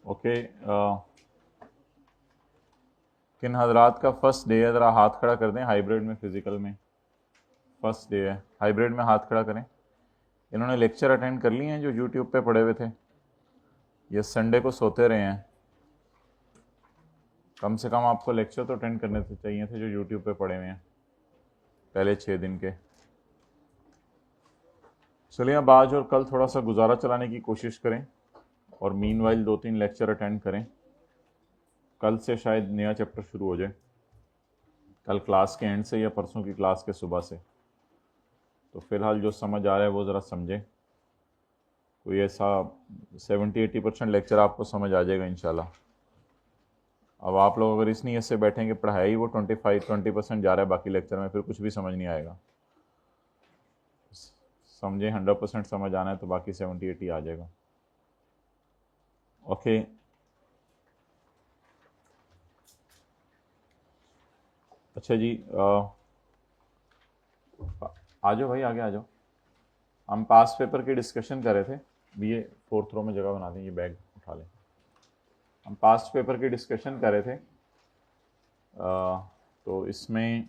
Okay, किन हजरात का फर्स्ट डे है? ज़रा हाथ खड़ा कर दें। हाइब्रिड में, फिज़िकल में फर्स्ट डे है। हाइब्रिड में हाथ खड़ा करें। इन्होंने लेक्चर अटेंड कर लिए हैं जो यूट्यूब पे पढ़े हुए थे? ये संडे को सोते रहे हैं? कम से कम आपको लेक्चर तो अटेंड करने चाहिए थे जो यूट्यूब पे पढ़े हुए हैं पहले 6 दिन के। चलिए अब आज और कल थोड़ा सा गुजारा चलाने की कोशिश करें और मीनवाइल 2-3 लेक्चर अटेंड करें। कल से शायद नया चैप्टर शुरू हो जाए, कल क्लास के एंड से या परसों की क्लास के सुबह से। तो फ़िलहाल जो समझ आ रहा है वो ज़रा समझें। कोई ऐसा 70-80% लेक्चर आपको समझ आ जाएगा इंशाल्लाह। अब आप लोग अगर इस नीयत से बैठेंगे पढ़ाई वो 20% जा रहा है बाकी लेक्चर में, फिर कुछ भी समझ नहीं आएगा। समझें, 100% समझ आना है तो बाकी 70-80 आ जाएगा। ओके, अच्छा जी, आ जाओ भाई, आगे आ जाओ। हम पास पेपर की डिस्कशन कर रहे थे। ये 4th रो में जगह बना दें, ये बैग उठा लें। हम पास्ट पेपर की डिस्कशन कर रहे थे। तो इसमें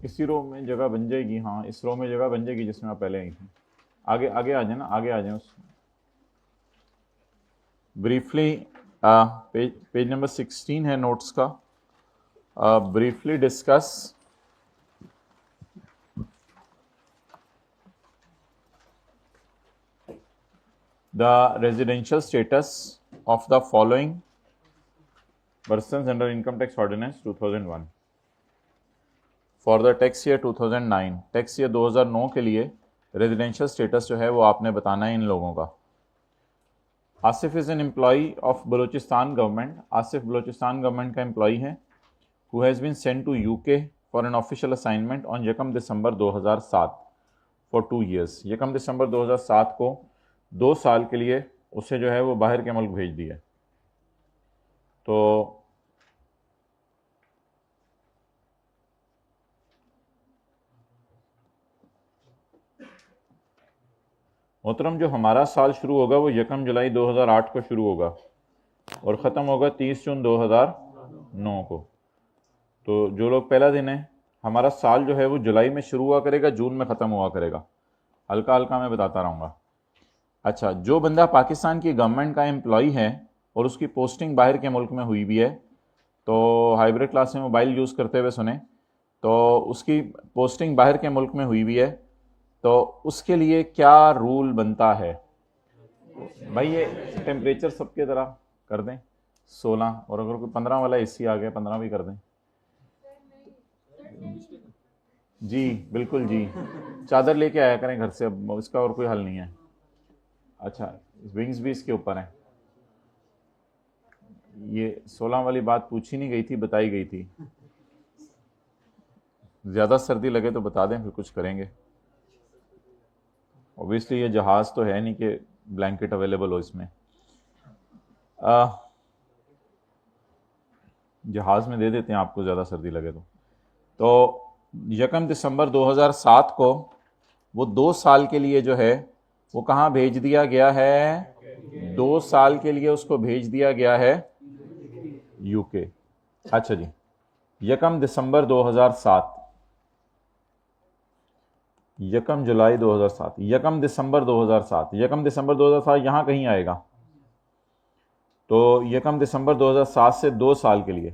इसी रो में जगह बन जाएगी। हाँ, इस रो में जगह बन जाएगी जिसमें आप पहले आई थी। आगे आगे आ जाए ना, आगे आ जाए। उस ब्रीफली पेज नंबर 16 है नोट्स का। Briefly discuss the residential status of the following persons under income tax ordinance 2001 for the tax year 2009। Tax year 2009 के लिए रेजिडेंशियल स्टेटस जो है वो आपने बताना है इन लोगों का। Asif is an employee of Balochistan government. Asif Balochistan government का एम्प्लॉई है। Who has been sent to UK for an official assignment on 1 December 2007 for 2 years. 1 दिसंबर 2007 को 2 साल के लिए उसे जो है वो बाहर के मुल्क भेज दिया। तो मोहतरम, जो हमारा साल शुरू होगा वो 1 जुलाई 2008 को शुरू होगा और ख़त्म होगा 30 जून 2009 को। तो जो लोग पहला दिन है, हमारा साल जो है वो जुलाई में शुरू हुआ करेगा, जून में ख़त्म हुआ करेगा। हल्का हल्का मैं बताता रहूँगा। अच्छा, जो बंदा पाकिस्तान की गवर्नमेंट का एम्प्लॉई है और उसकी पोस्टिंग बाहर के मुल्क में हुई भी है, तो हाइब्रिड क्लास में मोबाइल यूज़ करते हुए सुने, तो उसकी पोस्टिंग बाहर के मुल्क में हुई भी है तो उसके लिए क्या रूल बनता है? भाई ये टेम्परेचर सबके तरह कर दें 16, और अगर कोई 15 वाला एसी आ गया 15 भी कर दें। जी बिल्कुल जी, चादर लेके आया करें घर से, अब इसका और कोई हल नहीं है। अच्छा, विंग्स भी इसके ऊपर हैं। ये 16 वाली बात पूछी नहीं गई थी, बताई गई थी। ज़्यादा सर्दी लगे तो बता दें, फिर कुछ करेंगे। ऑब्वियसली ये जहाज़ तो है नहीं कि ब्लैंकेट अवेलेबल हो इसमें। जहाज़ में दे देते हैं आपको ज़्यादा सर्दी लगे तो 1 दिसंबर 2007 को वो 2 साल के लिए जो है वो कहाँ भेज दिया गया है? 2 साल के लिए उसको भेज दिया गया है यूके। अच्छा जी, 1 दिसंबर 2007, 1 जुलाई 2007, 1 दिसंबर 2007, 1 दिसंबर 2007 यहाँ कहीं आएगा। तो 1 दिसंबर 2007 से 2 साल के लिए।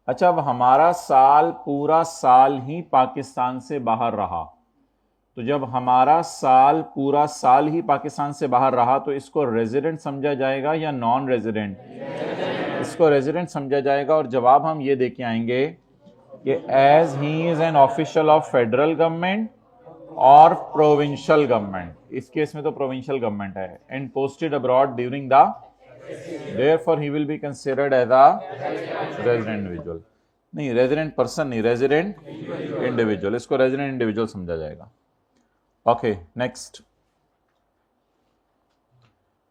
अच्छा, अब हमारा साल पूरा साल ही पाकिस्तान से बाहर रहा, तो जब हमारा साल पूरा साल ही पाकिस्तान से बाहर रहा तो इसको रेजिडेंट समझा जाएगा या नॉन रेजिडेंट? इसको रेजिडेंट समझा जाएगा। और जवाब हम ये देके आएंगे कि as he is an official of federal government और प्रोविंशियल गवर्नमेंट, इस केस में तो प्रोविंशियल गवर्नमेंट है, and posted abroad during the, therefore he will be considered as a resident individual, नहीं रेजिडेंट पर्सन नहीं, रेजिडेंट इंडिविजुअल, इसको resident individual समझा जाएगा। Okay next,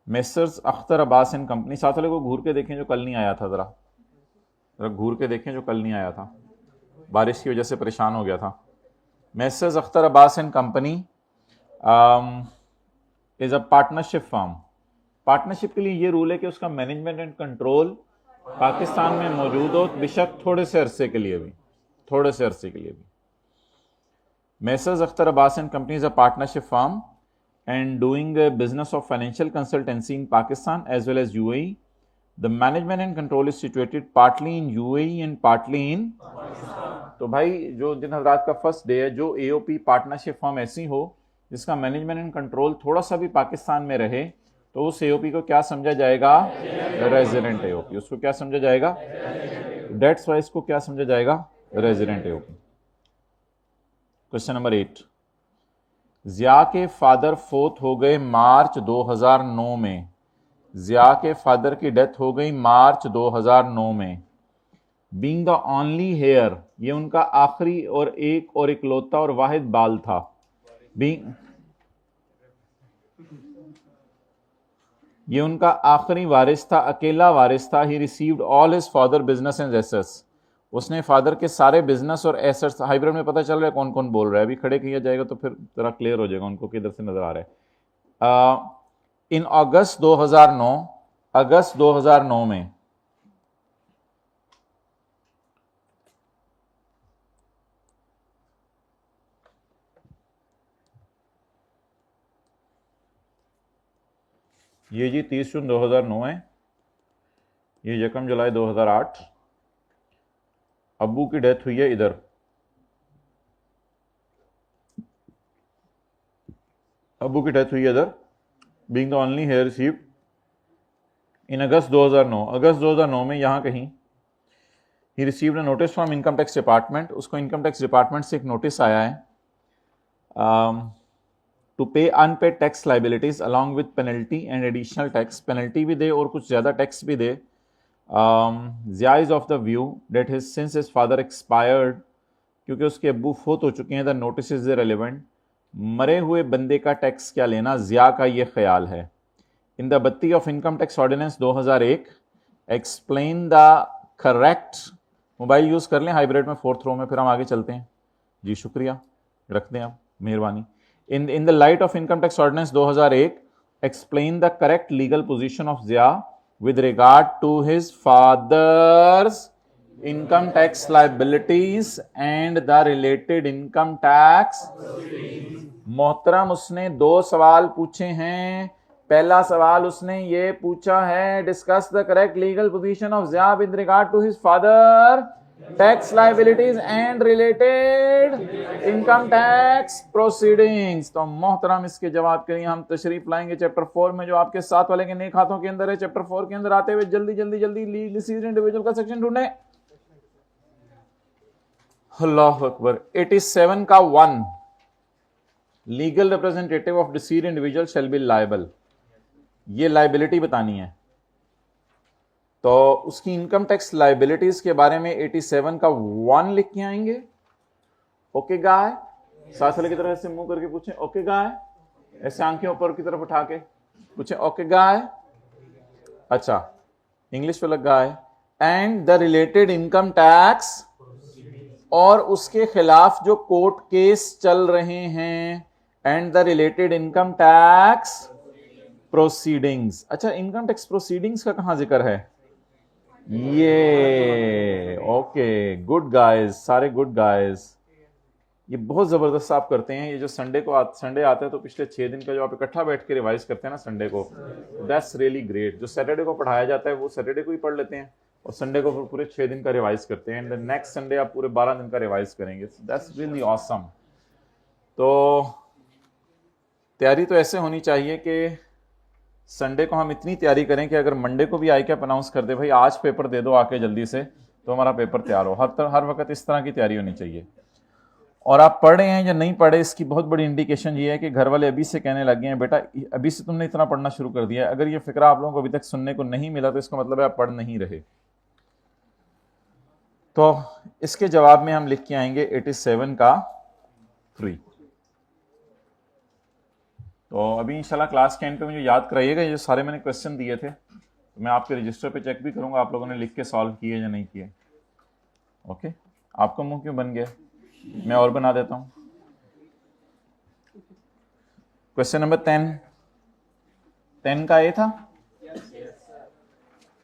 messrs Akhtar Abbas and company, साथ वाले को घूर के देखें जो कल नहीं आया था, जरा घूर के देखें जो कल नहीं आया था, बारिश की वजह से परेशान हो गया था। Messrs Akhtar Abbas and company is a partnership firm. Partnership के लिए ये रूल है कि उसका मैनेजमेंट एंड कंट्रोल पाकिस्तान में मौजूद हो, बेशक थोड़े से अरसे के लिए भी, थोड़े से अरसे के लिए भी। Messrs Akhtar Abbas and company is a partnership firm and doing a business of financial consultancy in Pakistan as well as UAE. The management and control is situated partly in UAE and partly in Pakistan. तो भाई जो जिन हजरात का first day है, जो AOP partnership firm ऐसी हो जिसका मैनेजमेंट एंड कंट्रोल थोड़ा सा भी पाकिस्तान में रहे, तो उस AOP को क्या समझा जाएगा? Resident AOP। उसको क्या समझा जाएगा? डेट्स वाइज को क्या समझा जाएगा? Resident AOP। क्वेश्चन नंबर 8, जिया के फादर फोत हो गए मार्च 2009 में, जिया के फादर की डेथ हो गई मार्च 2009 में। बीइंग द ओनली हेयर, ये उनका आखिरी और इकलौता और वाहिद बाल था। बीइंग, ये उनका आखिरी वारिस था, अकेला वारिस था। He received all his father business and assets, उसने फादर के सारे बिजनेस और एसेट्स, हाइब्रिड में पता चल रहा है कौन कौन बोल रहा है, अभी खड़े किया जाएगा तो फिर जरा क्लियर हो जाएगा उनको किधर से नजर आ रहा है। इन अगस्त 2009 में ये जी 30 जून 2009 है, ये 1 जुलाई 2008। अब्बू की डेथ हुई है इधर, अब्बू की डेथ हुई है इधर। Being the only heir received in August 2009, August 2009 में यहाँ कहीं। He received a notice from income tax department, उसको इनकम टैक्स डिपार्टमेंट से एक नोटिस आया है to pay unpaid tax liabilities along with penalty and additional tax, penalty भी दे और कुछ ज़्यादा टैक्स भी दे। Zia is of the view that his since his father expired, क्योंकि उसके अब्बू फोत हो चुके हैं, द नोटिस इज रेलिवेंट। मरे हुए बंदे का टैक्स क्या लेना, जिया का ये ख्याल है। इन द बत्ती of income tax ordinance 2001 explain the correct, mobile use कर लें हाइब्रिड में 4th रो में, फिर हम आगे चलते हैं जी, शुक्रिया, रख दें आप, मेहरबानी। In the light of income tax ordinance 2001 explain the correct legal position of Zia with regard to his father's income tax liabilities and the related income tax। मोहतरम, उसने 2 सवाल पूछे हैं। पहला सवाल उसने ये पूछा है, discuss the correct legal position of Zia with regard to his father tax liabilities and related income tax proceedings. तो मोहतरम इसके जवाब के लिए हम तशरीफ लाएंगे चैप्टर 4 में, जो आपके साथ वाले के नेक हाथों के अंदर है। चैप्टर 4 के अंदर आते हुए जल्दी जल्दी जल्दी लीगल इंडिविजुअल का सेक्शन ढूंढे। अल्लाह अकबर। 87 का 1, legal representative of decide individual shell be liable, ये लायबिलिटी बतानी है। तो उसकी इनकम टैक्स लाइबिलिटीज के बारे में 87 का 1 लिख के आएंगे। ओके गाय, साथ वाले की तरफ ऐसे मुंह करके पूछे ओके गाय, ऐसे आंखें ऊपर की तरफ उठा के पूछे ओके गाय। अच्छा, इंग्लिश पे लगा है। And the related income tax, और उसके खिलाफ जो कोर्ट केस चल रहे हैं। And the related income tax proceedings. अच्छा, इनकम टैक्स प्रोसीडिंग्स का कहां जिक्र है? ये ओके, गुड गाइस, सारे गुड गाइस, ये बहुत जबरदस्त आप करते हैं। ये जो संडे आता है तो पिछले 6 दिन का जो आप इकट्ठा बैठ के रिवाइज करते हैं ना संडे को, दैट्स रियली ग्रेट। जो सैटरडे को पढ़ाया जाता है वो सैटरडे को ही पढ़ लेते हैं और संडे को पूरे 6 दिन का रिवाइज करते हैं। एंड नेक्स्ट संडे आप पूरे 12 दिन का रिवाइज करेंगे। That's really awesome. तो तैयारी तो ऐसे होनी चाहिए कि संडे को हम इतनी तैयारी करें कि अगर मंडे को भी आई कैप अनाउंस कर दे, भाई आज पेपर दे दो आके जल्दी से, तो हमारा पेपर तैयार हो। हर वक्त इस तरह की तैयारी होनी चाहिए। और आप पढ़ रहे हैं या नहीं पढ़े, इसकी बहुत बड़ी इंडिकेशन ये है कि घर वाले अभी से कहने लगे हैं बेटा अभी से तुमने इतना पढ़ना शुरू कर दिया है। अगर ये फिक्रा आप लोगों को अभी तक सुनने को नहीं मिला तो इसका मतलब है आप पढ़ नहीं रहे। तो इसके जवाब में हम लिख के आएंगे 87 का 3। तो अभी इंशाल्लाह क्लास के एंड पे मुझे याद कराइएगा, ये सारे मैंने क्वेश्चन दिए थे तो मैं आपके रजिस्टर पे चेक भी करूंगा आप लोगों ने लिख के सॉल्व किए या नहीं किए। ओके, आपका मुंह क्यों बन गया? मैं और बना देता हूं। क्वेश्चन नंबर 10 का ए था।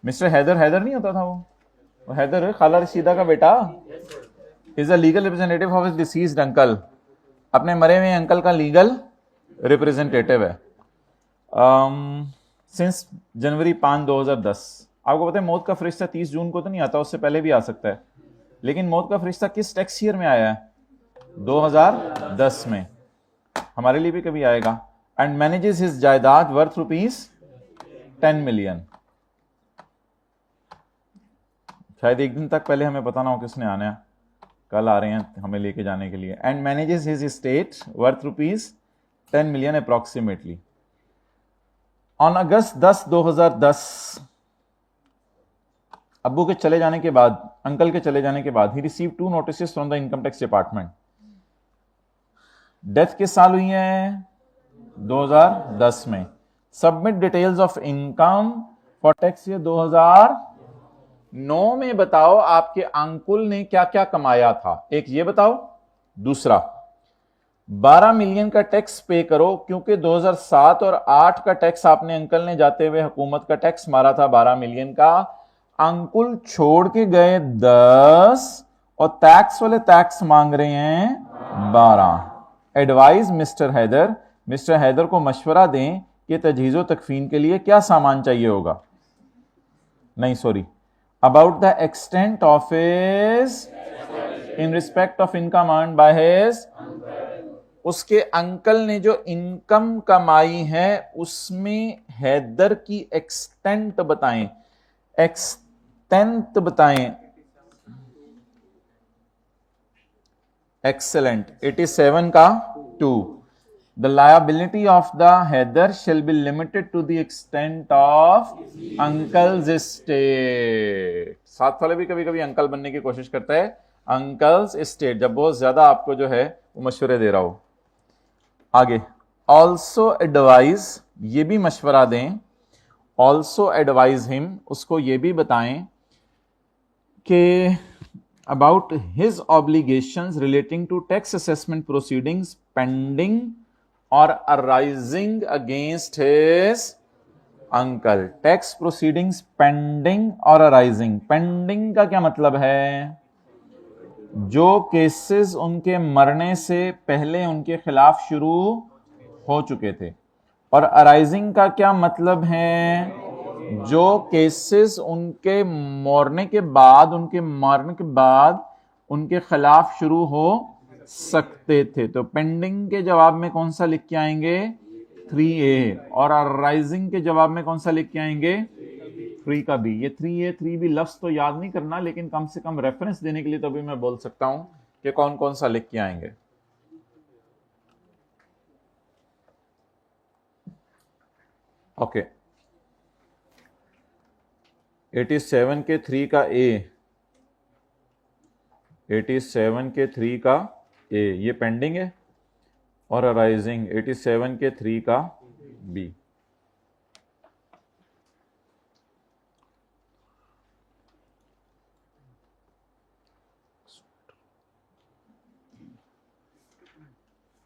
मिस्टर हैदर नहीं होता था वो हैदर खाला रशीदा का बेटा। Is a legal representative of his deceased uncle. अपने मरे हुए अंकल का लीगल रिप्रेजेंटेटिव है सिंस जनवरी 5, 2010। आपको पता है मौत का फरिश्ता 30 जून को तो नहीं आता, उससे पहले भी आ सकता है। लेकिन मौत का फरिश्ता किस टैक्स ईयर में आया है? 2010 में। हमारे लिए भी कभी आएगा। एंड मैनेजेस हिज जायदाद वर्थ ₹10 मिलियन। शायद एक दिन तक पहले हमें पता ना हो किसने आना है, कल आ रहे हैं हमें लेके जाने के लिए। And manages his estate worth ₹10 million approximately. On August 10, 2010 अब्बू के चले जाने के बाद, अंकल के चले जाने के बाद, he received 2 notice from the income tax department. Death किस साल हुई है? 2010 में। Submit details of income for tax year 2009 में। बताओ आपके अंकुल ने क्या क्या कमाया था, एक ये बताओ। दूसरा 12 मिलियन का टैक्स पे करो, क्योंकि 2007 और 8 का टैक्स आपने अंकल ने जाते हुए हुकूमत का टैक्स मारा था 12 मिलियन का। अंकुल छोड़ के गए 10 और टैक्स वाले टैक्स मांग रहे हैं 12। एडवाइज मिस्टर हैदर को मशवरा दें कि तजहीज़ो तकफीन के लिए क्या सामान चाहिए होगा। नहीं sorry, about the extent of his in respect of income earned by his. उसके अंकल ने जो इनकम कमाई है उसमें हैदर की एक्सटेंट बताएं, एक्सटेंट बताएं। एक्सेलेंट। 87 का 2। The liability of the Heather shall be limited to the extent of uncle's estate। साथ वाले भी कभी कभी अंकल बनने की कोशिश करता है, uncle's estate, जब बहुत ज्यादा आपको जो है वो मशवरे दे रहा हो। आगे also advise, ये भी मशवरा दें। also advise him, उसको ये भी बताएं कि about his obligations relating to tax assessment proceedings pending or arising against his uncle। tax proceedings pending or arising। pending का क्या मतलब है? जो केसेस उनके मरने से पहले उनके खिलाफ शुरू हो चुके थे। और अराइजिंग का क्या मतलब है? जो केसेस उनके मरने के बाद उनके खिलाफ शुरू हो सकते थे। तो पेंडिंग के जवाब में कौन सा लिख के आएंगे? 3A। और अराइजिंग के जवाब में कौन सा लिख के आएंगे? 3 का B। ये 3A 3B लफ्ज तो याद नहीं करना, लेकिन कम से कम रेफरेंस देने के लिए तो भी मैं बोल सकता हूं कि कौन कौन सा लिख के आएंगे। ओके 87 के 3 का A, 87 के 3 का A ये पेंडिंग है, और अराइजिंग 87 के 3 का B।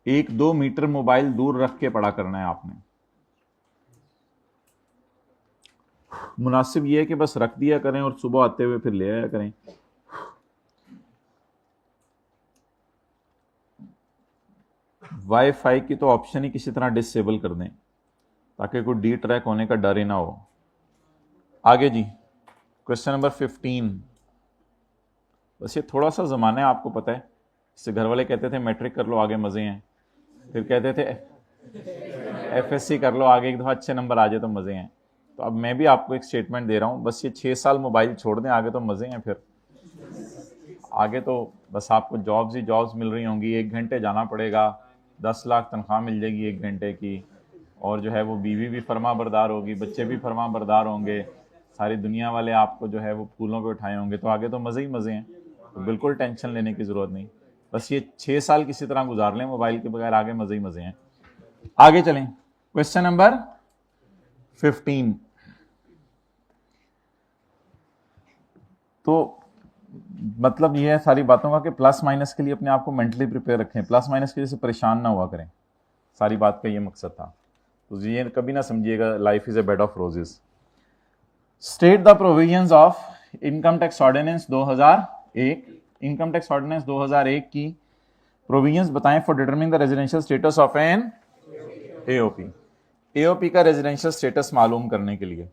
एक 2 मीटर मोबाइल दूर रख के पढ़ा करना है आपने। मुनासिब ये है कि बस रख दिया करें और सुबह आते हुए फिर ले आया करें। वाईफाई की तो ऑप्शन ही किसी तरह डिसेबल कर दें ताकि कोई डी ट्रैक होने का डर ही ना हो। आगे जी क्वेश्चन नंबर 15। बस ये थोड़ा सा ज़माना है, आपको पता है। इससे घर वाले कहते थे मैट्रिक कर लो आगे मज़े हैं, फिर कहते थे एफएससी कर लो आगे एक दफ़ा अच्छे नंबर आ जाए तो मज़े हैं। तो अब मैं भी आपको एक स्टेटमेंट दे रहा हूँ, बस ये 6 साल मोबाइल छोड़ दें, आगे तो मज़े हैं फिर। आगे तो बस आपको जॉब्स ही जॉब्स मिल रही होंगी, 1 घंटे जाना पड़ेगा, 10 लाख तनख्वाह मिल जाएगी 1 घंटे की, और जो है वो बीवी भी फर्मा बरदार होगी, बच्चे भी फर्मा बरदार होंगे, सारी दुनिया वाले आपको जो है वो फूलों पे उठाए होंगे, तो आगे तो मज़े ही मज़े हैं, तो बिल्कुल टेंशन लेने की ज़रूरत नहीं। बस ये 6 साल किसी तरह गुजार लें मोबाइल के बगैर, आगे मज़े ही मज़े हैं। आगे चलें, क्वेश्चन नंबर 15। तो मतलब ये है सारी बातों का कि प्लस माइनस के लिए अपने आप को मेंटली प्रिपेयर रखें, प्लस माइनस की वजह से परेशान ना हुआ करें, सारी बात का ये मकसद था। तो ये कभी ना समझिएगा life is a bed of roses. State the provisions of income tax ordinance 2001, income tax ordinance 2001 की प्रोविजंस बताएं for determining the residential status of an AOP. AOP का रेजिडेंशियल स्टेटस मालूम करने के लिए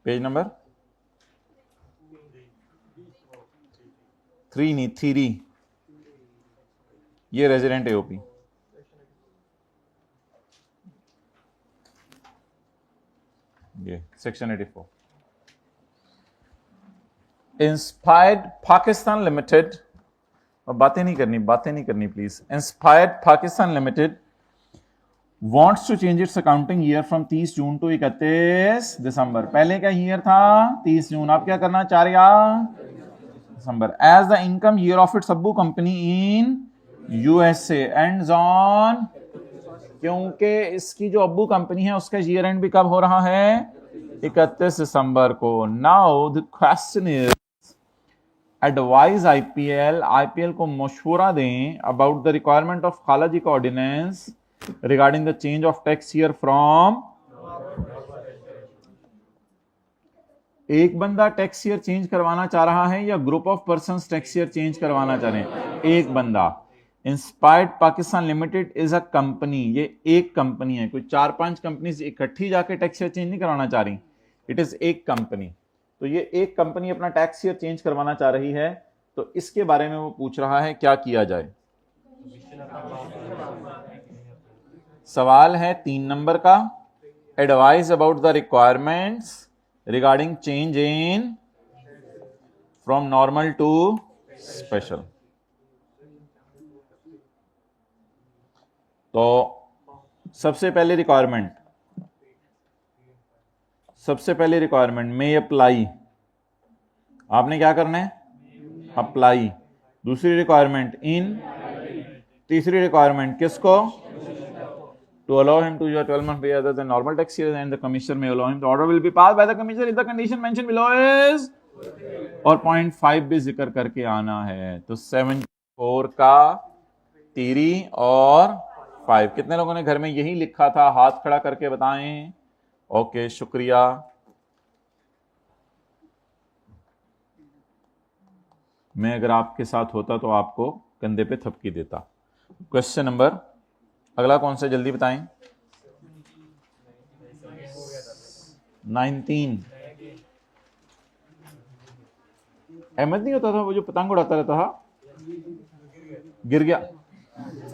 पेज नंबर 3 नहीं 3, ये रेजिडेंट एओपी। ये सेक्शन 84, इंस्पायर्ड पाकिस्तान लिमिटेड, और बातें नहीं करनी please. Inspired Pakistan limited wants to change its accounting year from 30 June to 31 December. पहले का ईयर था 30 जून, आप क्या करना चाह रहे दिसंबर। As the income year of its अब्बू company in USA ends on, क्योंकि इसकी जो अब्बू कंपनी है उसका ईयर एंड भी कब हो रहा है 31 दिसंबर को। Now the question is advise IPL को मशवरा दें अबाउट द रिक्वायरमेंट ऑफ खालाजी का ordinance regarding the change of tax year from, एक बंदा टैक्स ईयर चेंज करवाना चाह रहा है या group of persons tax year change करवाना चाह रहे हैं? एक बंदा। Inspired Pakistan limited is a company, ये एक कंपनी है, कोई 4-5 कंपनीज इकट्ठी जाके टैक्स ईयर चेंज नहीं करवाना चाह रही, इट इज एक कंपनी। तो ये एक कंपनी अपना टैक्स ईयर चेंज करवाना चाह रही है, तो इसके बारे में वो पूछ रहा है क्या किया जाए। सवाल है 3 नंबर का, advise about the requirements regarding change in from normal to special. तो सबसे पहले रिक्वायरमेंट में अप्लाई, आपने क्या करना है अप्लाई। दूसरी रिक्वायरमेंट इन, तीसरी रिक्वायरमेंट किसको, to allow him to use 12 month pay other than normal tax year, and the commissioner may allow him, the order will be passed by the commissioner if the condition mentioned below is, और 0.5 भी जिक्र करके आना है। तो 74 का 3 और 5, कितने लोगों ने घर में यही लिखा था, हाथ खड़ा करके बताएं। ओके शुक्रिया। मैं अगर आपके साथ होता तो आपको कंधे पे थपकी देता। क्वेश्चन नंबर अगला कौन सा जल्दी बताएं। 19। अहमद नहीं होता था वो जो पतंग उड़ाता रहता था, गिर गया।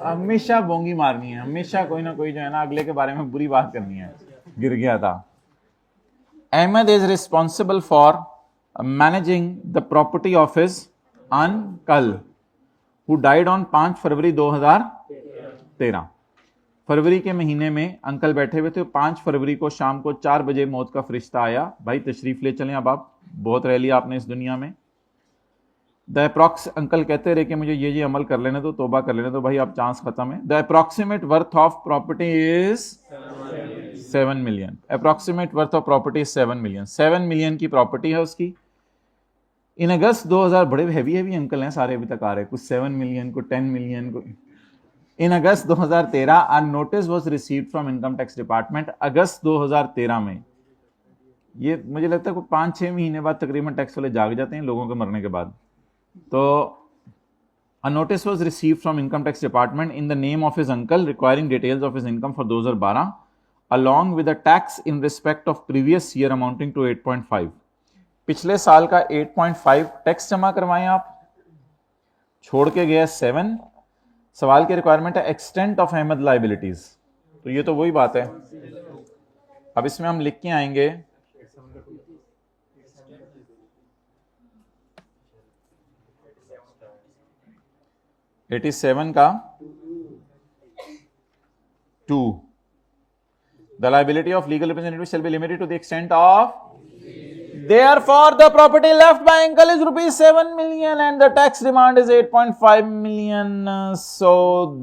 हमेशा बोंगी मारनी है, हमेशा कोई ना कोई जो है ना अगले के बारे में बुरी बात करनी है। गिर गया था। Ahmed is responsible for managing the property of his uncle who died on 5 February 2013। फरवरी के महीने में अंकल बैठे हुए थे, 5 फरवरी को शाम को 4 बजे मौत का फरिश्ता आया, भाई तशरीफ ले चलें, अब आप बहुत रह लिया आपने इस दुनिया में। द अप्रॉक्स, अंकल कहते रहे कि मुझे ये अमल कर लेने दो, तोबा कर लेने दो, भाई अब चांस खत्म है। The approximate worth of property is 7 million. Approximate worth of property is 7 million. 7 million की प्रॉपर्टी है उसकी। इन अगस्त 2000, बड़े हैवी अंकल हैं सारे अभी तक आ रहे, कुछ 7 मिलियन को 10 मिलियन को। In August 2013 a notice was received from income tax department. August 2013 में, ये मुझे लगता है कोई 5-6 महीने बाद तकरीबन टैक्स वाले जाग जाते हैं लोगों के मरने के बाद। तो अ notice was received from income tax department in the name of his uncle requiring details of his income for 2012 along with a tax in respect of previous year amounting to 8.5। पिछले साल का 8.5 टैक्स जमा करवाएं आप, छोड़ के गया 7। सवाल की रिक्वायरमेंट है एक्सटेंट ऑफ अहमद लाइबिलिटीज, तो ये तो वही बात है। अब इसमें हम लिख के आएंगे 87 का 2. The liability of legal representative shall be limited to the extent of. Therefore, the property left by uncle is rupees 7 million and the tax demand is 8.5 million. So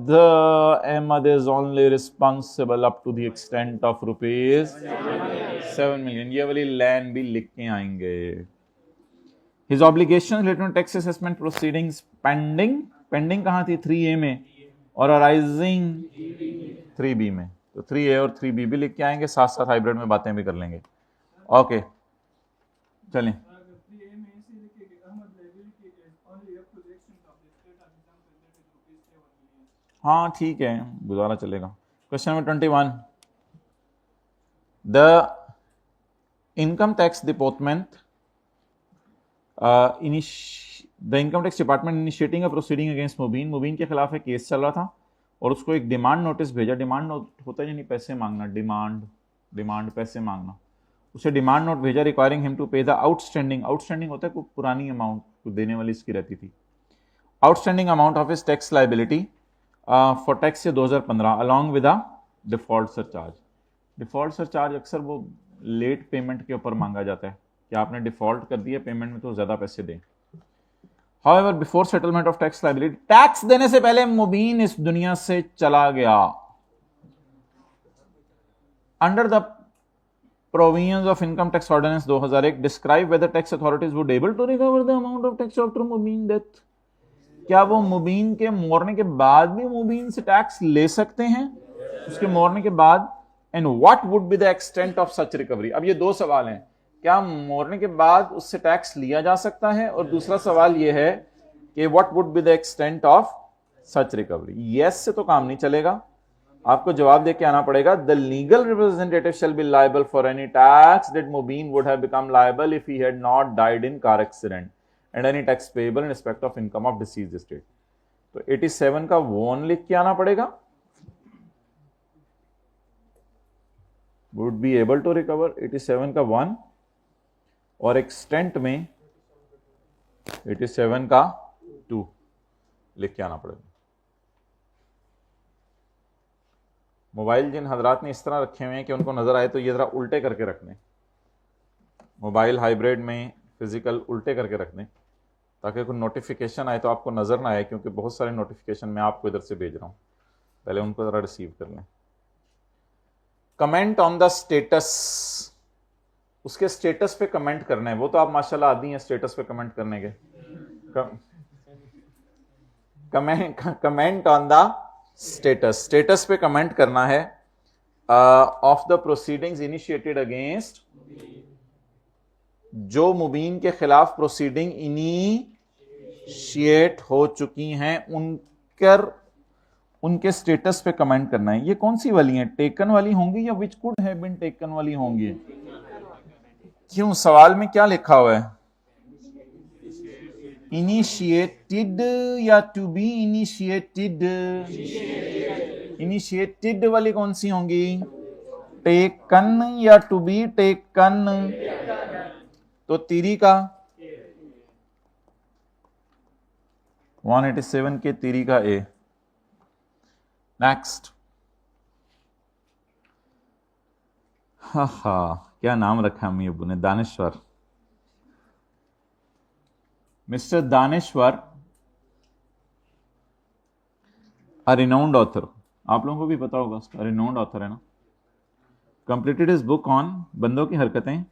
the Ahmad is only responsible up to the extent of rupees 7 million. ये वाली land भी लिख के आएंगे. His obligations related to tax assessment proceedings pending. Pending कहाँ थी? 3A में और arising 3B में. तो 3A और 3B भी लिख के आएंगे, साथ साथ हाइब्रिड में बातें भी कर लेंगे. ओके चलें. हाँ ठीक है, गुजारा चलेगा. Question number 21. The income tax department the income tax department initiating a proceeding against Mubeen. Mubeen के खिलाफ एक केस चल रहा था और उसको एक डिमांड नोटिस भेजा. डिमांड नोट होता है यानी पैसे मांगना, डिमांड पैसे मांगना. उसे डिमांड नोट भेजा रिक्वायरिंग हिम टू पे द आउटस्टैंडिंग. आउटस्टैंडिंग होता है कोई पुरानी अमाउंट को देने वाली इसकी रहती थी. Outstanding amount of his tax liability for tax से 2015 along with a default surcharge. Default surcharge अक्सर वो लेट पेमेंट के ऊपर मांगा जाता है कि आपने डिफॉल्ट कर दिया पेमेंट में तो ज्यादा पैसे दें. However, before settlement of tax liability, tax देने से पहले मुबीन इस दुनिया से चला गया. Under the provisions of Income Tax Ordinance 2001, describe whether tax authorities would able to recover the amount of tax after Mubeen death. क्या वो मुबीन के मरने के बाद भी मुबीन से टैक्स ले सकते हैं उसके मरने के बाद? And what would be the extent of such recovery. अब ये दो सवाल हैं, क्या मरने के बाद उससे टैक्स लिया जा सकता है, और दूसरा सवाल ये है कि what would be the extent of such recovery. Yes से तो काम नहीं चलेगा, आपको जवाब दे के आना पड़ेगा. The legal representative shall be liable for any tax that Mubeen would have become liable if he had not died in car accident and any tax payable in respect of income of deceased estate. तो 87 का 1 लिख के आना पड़ेगा. Would be able to recover 87 का 1 और extent में 87 का 2 लिख के आना पड़ेगा. मोबाइल जिन हजरात ने इस तरह रखे हुए हैं कि उनको नजर आए तो ये जरा उल्टे करके रख दें. मोबाइल हाइब्रिड में फिजिकल उल्टे करके रख दें ताकि कोई नोटिफिकेशन आए तो आपको नजर ना आए, क्योंकि बहुत सारे नोटिफिकेशन मैं आपको इधर से भेज रहा हूं, पहले उनको जरा रिसीव कर लें. Comment on the status. उसके स्टेटस पे कमेंट करना है. वो तो आप माशाल्लाह आदी हैं स्टेटस पे कमेंट करने के. Comment on the status. Status पे कमेंट करना है of the proceedings initiated against. जो मुबीन के खिलाफ प्रोसीडिंग इनिशिएट हो चुकी हैं उनके स्टेटस पे कमेंट करना है. ये कौन सी वाली हैं? टेकन वाली होंगी या which could have been taken वाली होंगी? क्यों, सवाल में क्या लिखा हुआ है? इनिशिएटेड या टू बी इनिशिएटेड? इनिशिएटेड वाली कौन सी होंगी? टेकन या टू बी टेकन? तो तीरी का 187 के तीरी का ए. नेक्स्ट. क्या नाम रखा अम्मी अब्बू ने? दानेश्वर. मिस्टर दानेश्वर, अ रिनाउंड ऑथर. आप लोगों को भी पता होगा उसका, रिनाउंड ऑथर है ना. कंप्लीटेड हिज बुक ऑन बंदों की हरकतें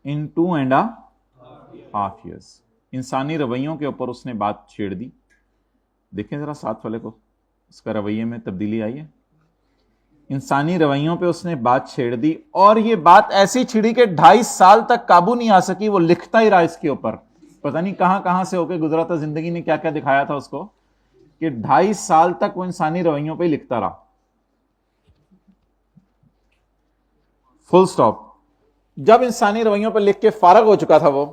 इन 2.5 years. इंसानी रवैयों के ऊपर उसने बात छेड़ दी. देखें जरा साथ वाले को, उसका रवैये में तब्दीली आई है. इंसानी रवैयों पे उसने बात छेड़ दी और ये बात ऐसी छिड़ी कि 2.5 साल तक काबू नहीं आ सकी. वो लिखता ही रहा इसके ऊपर, पता नहीं कहां से होकर गुजरा था, जिंदगी ने क्या क्या दिखाया था उसको कि 2.5 साल तक वो इंसानी रवैयों पे लिखता रहा. Full stop. जब इंसानी रवैयों पर लिख के फारग हो चुका था वो,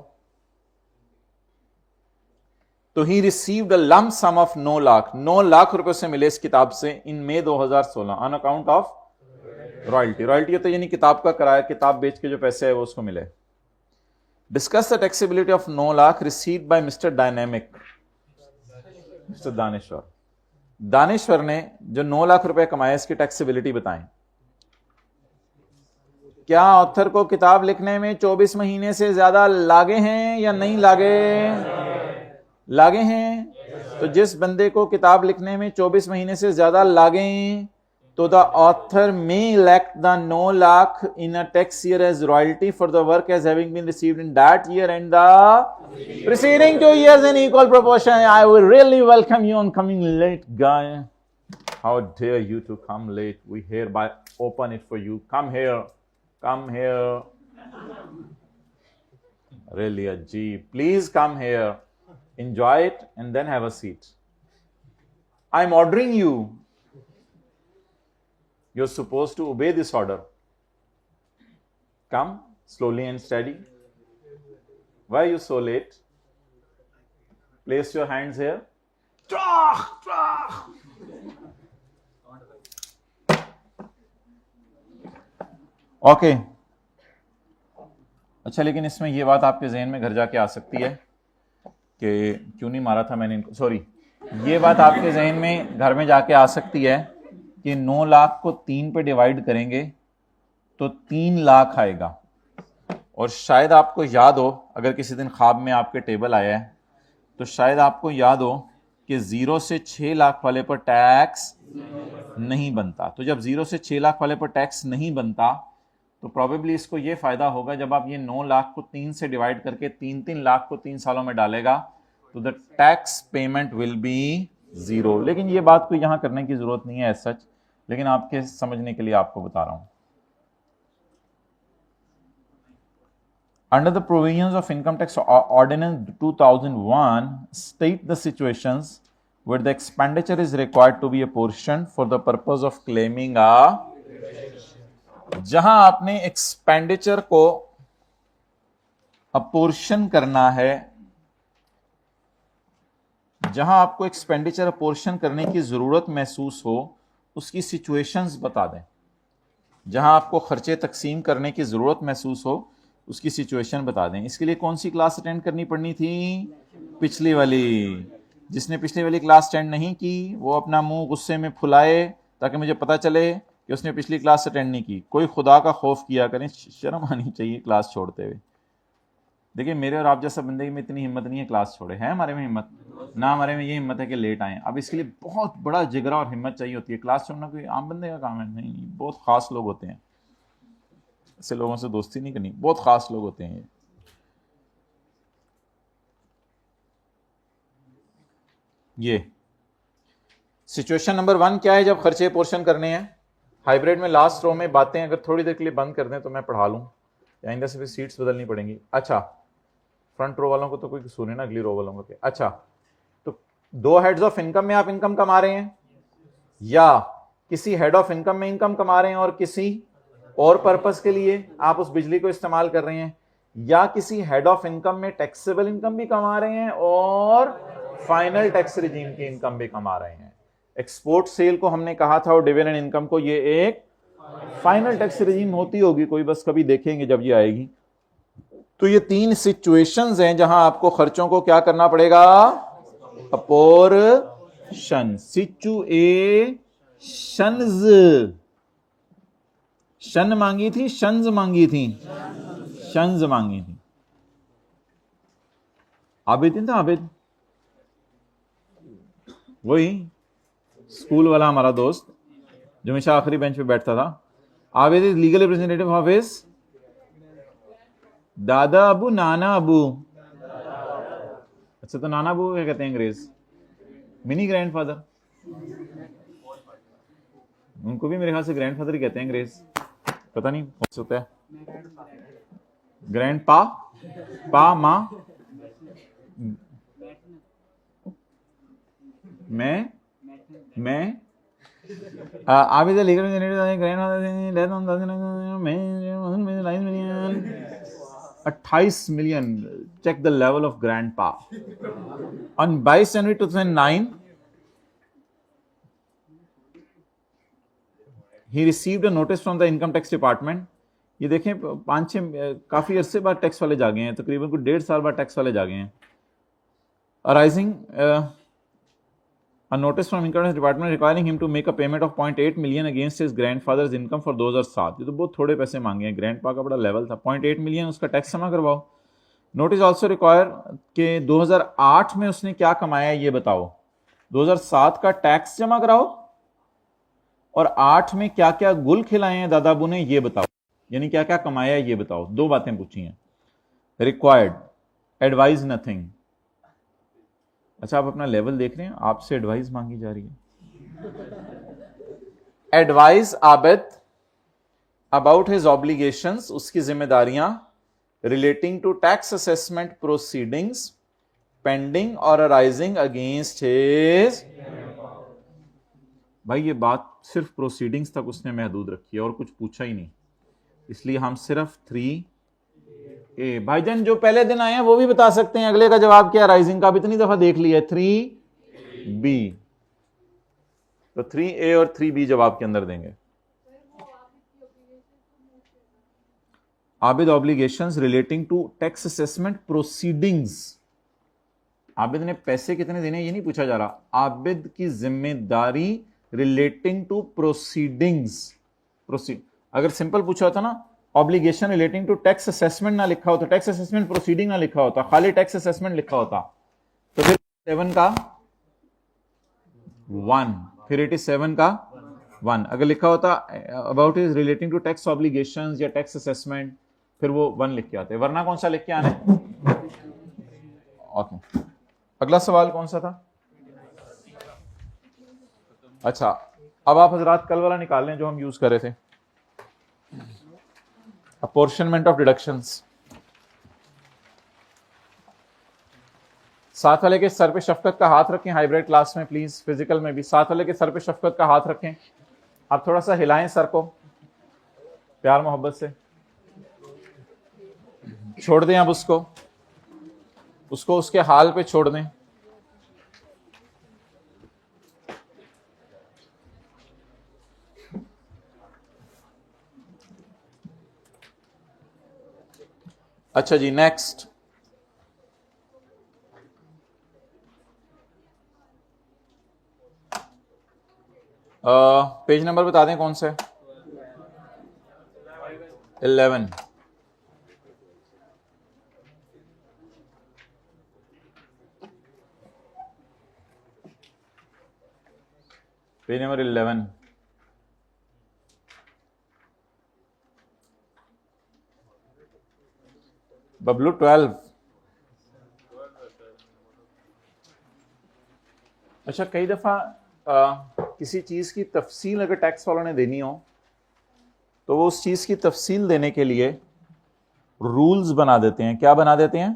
तो he received a lump sum of 9 lakh रुपए से मिले इस किताब से in May 2016 on account of royalty. Royalty होता है यानी किताब का किराया, किताब बेच के जो पैसे है वो उसको मिले. Discuss the taxability of 9 lakh received by mister dynamic. Mister Daneshwar, Daneshwar ने जो 9 लाख रुपए कमाए इसकी टैक्सेबिलिटी बताएं। क्या ऑथर को किताब लिखने में 24 महीने से ज्यादा लागे हैं या नहीं लागे? लागे हैं। तो जिस बंदे को किताब लिखने में 24 महीने से ज्यादा लागे तो the author may elect the 9 lakh in a tax year as royalty for the work as having been received in that year and the preceding 2 years in equal proportion. I will really welcome you on coming late, guy. How dare you to come late? We hereby open it for you. Come here. Come here. Really a G. Please come here. Enjoy it and then have a seat. I'm ordering you. You're supposed to obey this order. Come slowly and steady. Why are you so late? Place your hands here. Okay अच्छा, लेकिन इसमें यह बात आपके जहन में घर जाके आ सकती है कि क्यों नहीं मारा था मैंने इनको, सॉरी, ये बात आपके जहन में घर में जाके आ सकती है कि 9 लाख को 3 पे डिवाइड करेंगे तो 3 लाख आएगा। और शायद आपको याद हो, अगर किसी दिन ख्वाब में आपके टेबल आया है तो शायद आपको याद हो कि 0 से 6 लाख वाले पर टैक्स नहीं बनता। तो जब 0 से 6 लाख वाले पर टैक्स नहीं बनता तो प्रॉबेबली इसको ये फायदा होगा, जब आप ये 9 लाख को 3 से डिवाइड करके 3 लाख को 3 सालों में डालेगा तो the tax payment will be 0। लेकिन ये बात को यहां करने की जरूरत नहीं है एज सच, लेकिन आपके समझने के लिए आपको बता रहा हूं। Under the provisions of Income Tax Ordinance 2001, state the situations where the expenditure is required to be apportioned for the purpose of claiming a, जहां आपने एक्सपेंडिचर को अपोर्शन करना है, जहां आपको एक्सपेंडिचर अपोर्शन करने की जरूरत महसूस हो उसकी सिचुएशंस बता दें। जहां आपको खर्चे तकसीम करने की जरूरत महसूस हो उसकी सिचुएशन बता दें। इसके लिए कौन सी क्लास अटेंड करनी पड़नी थी? पिछली वाली। जिसने पिछली वाली क्लास अटेंड नहीं की वो अपना मुंह गुस्से में फुलाए ताकि मुझे पता चले कि उसने पिछली क्लास अटेंड नहीं की। कोई खुदा का खौफ किया करें, शर्म आनी चाहिए क्लास छोड़ते हुए। देखिए मेरे और आप जैसा बंदे में इतनी हिम्मत नहीं है क्लास छोड़े, है हमारे में हिम्मत ना, हमारे में ये हिम्मत है कि लेट आए। अब इसके लिए बहुत बड़ा जिगरा और हिम्मत चाहिए होती है। क्लास छोड़ना कोई आम बंदे का काम है नहीं, बहुत खास लोग होते हैं। ऐसे लोगों से दोस्ती नहीं करनी, बहुत खास लोग होते हैं। ये सिचुएशन नंबर 1 क्या है जब खर्चे पोर्शन करने हैं? हाइब्रिड में लास्ट रो में बातें अगर थोड़ी देर के लिए बंद कर दें तो मैं पढ़ा लूं, आइंदा से फिर सीट्स बदलनी पड़ेंगी। अच्छा, फ्रंट रो वालों को तो कोई कसूर नहीं ना, अगली रो वालों को। अच्छा, तो 2 हेड्स ऑफ इनकम में आप इनकम कमा रहे हैं, या किसी हेड ऑफ इनकम में इनकम कमा रहे हैं और किसी और पर्पस के लिए आप उस बिजली को इस्तेमाल कर रहे हैं, या किसी हेड ऑफ इनकम में टैक्सेबल इनकम भी कमा रहे हैं और फाइनल टैक्स रिजीम की इनकम भी कमा रहे हैं। एक्सपोर्ट सेल को हमने कहा था और डिविडेंड इनकम को ये एक फाइनल टैक्स रिजीम होती होगी कोई, बस कभी देखेंगे जब ये आएगी। तो ये 3 सिचुएशंस हैं जहां आपको खर्चों को क्या करना पड़ेगा? अपोर्शन। सिचुएशंस, शन मांगी थी, शंस मांगी थी, शंस मांगी थी। आबिद था, आबिद वही स्कूल वाला हमारा दोस्त जो हमेशा आखिरी बेंच पे बैठता था। Abid is legal representative of his दादा अबू, नाना अबू। अच्छा, तो नाना अबू क्या कहते हैं अंग्रेज? Mini grandfather. उनको भी मेरे ख्याल से ग्रैंडफादर ही कहते हैं अंग्रेज, पता नहीं कौन सा होता है। ग्रैंड पा, पा माँ, मैं Abid legal grandfather 28 million. Check the level of grandpa. On 22 January 2009, he received a notice from the income tax department. ये देखें 5-6 काफी अरसे बाद टैक्स वाले जागे हैं, तकरीबन कुछ 1.5 साल बाद टैक्स वाले जागे हैं। Arising A notice from income tax department requiring him to make a payment of 0.8 million against his grandfather's income for 2007. ये तो बहुत थोड़े पैसे मांगे हैं, ग्रैंडपा का बड़ा लेवल था, 0.8 मिलियन उसका टैक्स जमा करवाओ। नोटिस ऑल्सो रिक्वायर कि 2008 में उसने क्या कमाया ये बताओ, 2007 का टैक्स जमा कराओ और 8 में क्या क्या गुल खिलाए हैं दादाबू ने ये बताओ, यानी क्या क्या कमाया है ये बताओ। दो बातें पूछी हैं। Required, advise nothing. अच्छा आप अपना लेवल देख रहे हैं, आपसे एडवाइस मांगी जा रही है। Advise Abid about his obligations, उसकी जिम्मेदारियां relating to tax assessment proceedings pending और अराइजिंग अगेंस्ट हिज। भाई ये बात सिर्फ प्रोसीडिंग्स तक उसने महदूद रखी है और कुछ पूछा ही नहीं, इसलिए हम सिर्फ 3A। भाईजान जो पहले दिन आए हैं वो भी बता सकते हैं अगले का जवाब क्या, राइजिंग का भी इतनी दफा देख लिया है। 3B, तो 3A और 3B जवाब के अंदर देंगे। Abid obligations relating to tax assessment proceedings, Abid ने पैसे कितने देने ये नहीं पूछा जा रहा, आबिद की जिम्मेदारी रिलेटिंग टू प्रोसीडिंग्स। अगर सिंपल पूछा होता ना obligation relating to tax assessment ना लिखा होता, टैक्स असेसमेंट प्रोसीडिंग ना लिखा होता, खाली टैक्स असेसमेंट लिखा होता, तो फिर 7 का 1, फिर 87 का 1। अगर लिखा होता about is relating to tax obligations या टैक्स असेसमेंट, फिर वो 1 लिख के आते, वरना कौन सा लिख के आना है। ओके, अगला सवाल कौन सा था। अच्छा अब आप हजरात कल वाला निकाल लें जो हम यूज कर रहे थे, अपॉर्शनमेंट ऑफ डिडक्शंस। साथ वाले के सर पे शफकत का हाथ रखें, हाइब्रिड क्लास में प्लीज, फिजिकल में भी साथ वाले के सर पे शफकत का हाथ रखें। आप थोड़ा सा हिलाएं सर को प्यार मोहब्बत से, छोड़ दें अब उसको उसके हाल पे छोड़ दें। अच्छा जी नेक्स्ट, पेज नंबर बता दें कौन सा है। 11। Page number 11। बबलू 12। अच्छा कई दफा किसी चीज की तफसील अगर टैक्स वालों ने देनी हो तो वो उस चीज की तफसील देने के लिए रूल्स बना देते हैं। क्या बना देते हैं?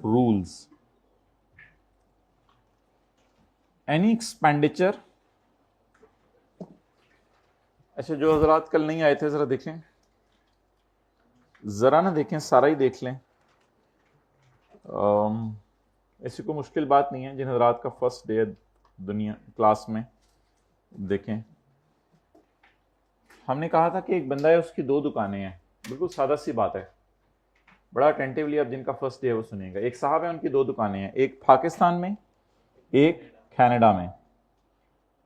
रूल्स। एनी एक्सपेंडिचर, अच्छा जो हजरात कल नहीं आए थे जरा देखें, जरा ना देखें, सारा ही देख लें। ऐसी कोई मुश्किल बात नहीं है। जिन हजरात का फर्स्ट डे दुनिया क्लास में देखें, हमने कहा था कि एक बंदा है उसकी 2 दुकानें हैं, बिल्कुल सादा सी बात है, बड़ा अटेंटिवली अब जिनका फर्स्ट डे है वो सुनिएगा। एक साहब है उनकी 2 दुकानें हैं, एक पाकिस्तान में एक कनाडा में।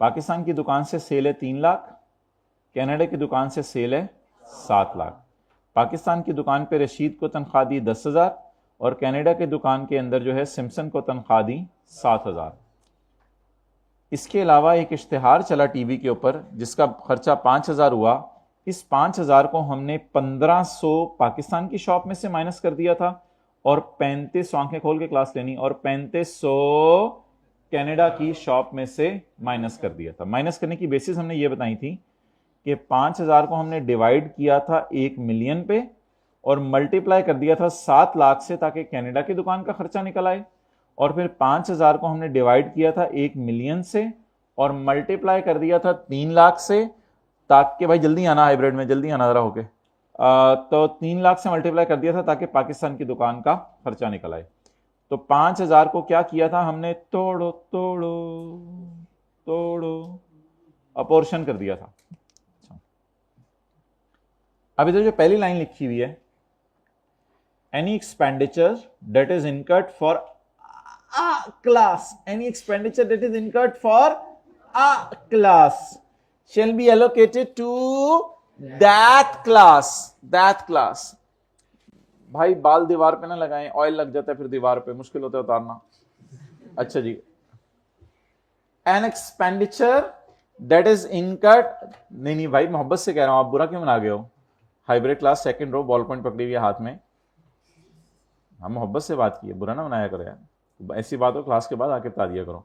पाकिस्तान की दुकान से सेल है 3 लाख, कनाडा की दुकान से सेल है 7 लाख। पाकिस्तान की दुकान पे रशीद को तनख्वाह दी 10,000 और कनाडा की दुकान के अंदर जो है सिम्पसन को तनख्वाह दी 7,000। इसके अलावा एक इश्तिहार चला टीवी के ऊपर जिसका खर्चा 5,000 हुआ। इस 5,000 को हमने 1,500 पाकिस्तान की शॉप में से माइनस कर दिया था और 35, आंखें खोल के क्लास लेनी, और 3500 कनाडा की शॉप में से माइनस कर दिया था। माइनस करने की बेसिस हमने ये बताई थी कि 5,000 को हमने डिवाइड किया था 1 मिलियन पे और मल्टीप्लाई कर दिया था 7 लाख से ताकि कनाडा की दुकान का खर्चा निकल आए, और फिर 5,000 को हमने डिवाइड किया था 1 मिलियन से और मल्टीप्लाई कर दिया था 3 लाख से, ताकि भाई जल्दी आना हाइब्रिड में, जल्दी आना जरा होके, तो 3 लाख से मल्टीप्लाई कर दिया था ताकि पाकिस्तान की दुकान का खर्चा निकल आए। तो 5,000 को क्या किया था हमने, तोड़ो तोड़ो तोड़ो अपोर्शन कर दिया था। अब इधर जो पहली लाइन लिखी हुई है, any expenditure that is incurred for a class. Any expenditure that is incurred for a class shall be allocated to that class. That class. भाई बाल दीवार पे ना लगाएं, ऑयल लग जाता है फिर दीवार पे, मुश्किल होता है उतारना। अच्छा जी, an expenditure that is incurred, नहीं भाई मोहब्बत से कह रहा हूं, आप बुरा क्यों बना गए हो? Hybrid class second row, ball point पकड़ी हुई है हाथ में, हम मोहब्बत से बात की है, बुरा ना बनाया करो यार, ऐसी बात हो क्लास के बाद आके बता दिया करो,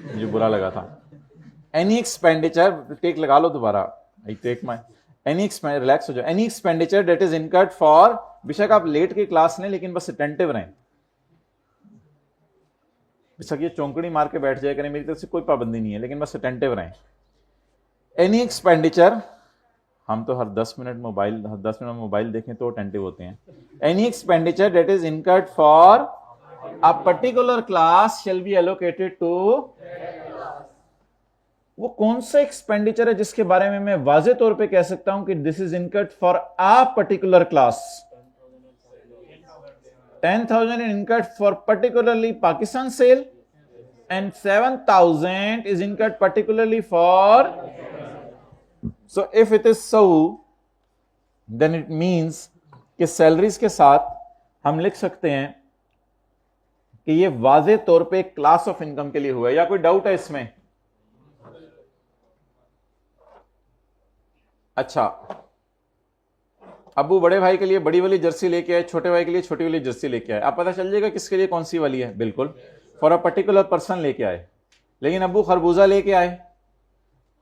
मुझे बुरा लगा था। एनी एक्सपेंडिचर, टेक लगा लो दोबारा, I take my, any expenditure, relax हो जाओ, any expenditure that is incurred for, बेशक आप लेट के क्लास लें लेकिन बस अटेंटिव रहें, बेशक ये चौंकड़ी मार के बैठ जाए करें, मेरी तरफ से कोई पाबंदी नहीं है, लेकिन बस अटेंटिव रहें। एनी एक्सपेंडिचर, हम तो हर 10 मिनट मोबाइल देखें तो अटेंटिव होते हैं। Any expenditure that is incurred for a particular class shall be allocated to, वो कौन सा एक्सपेंडिचर है जिसके बारे में मैं वाजे तौर पे कह सकता हूं कि this is incurred for a particular class? 10,000 is incurred for particularly Pakistan sale and 7,000 is incurred particularly for, so if it is so then it means कि सैलरीज के साथ हम लिख सकते हैं कि ये वाजे तौर पे क्लास ऑफ इनकम के लिए हुआ है, या कोई डाउट है इसमें? अच्छा, अबू बड़े भाई के लिए बड़ी वाली जर्सी लेके आए, छोटे भाई के लिए छोटी वाली जर्सी लेके आए, आप पता चल जाएगा किसके लिए कौन सी वाली है, बिल्कुल फॉर अ पर्टिकुलर पर्सन लेके आए। लेकिन अबू खरबूजा लेके आए,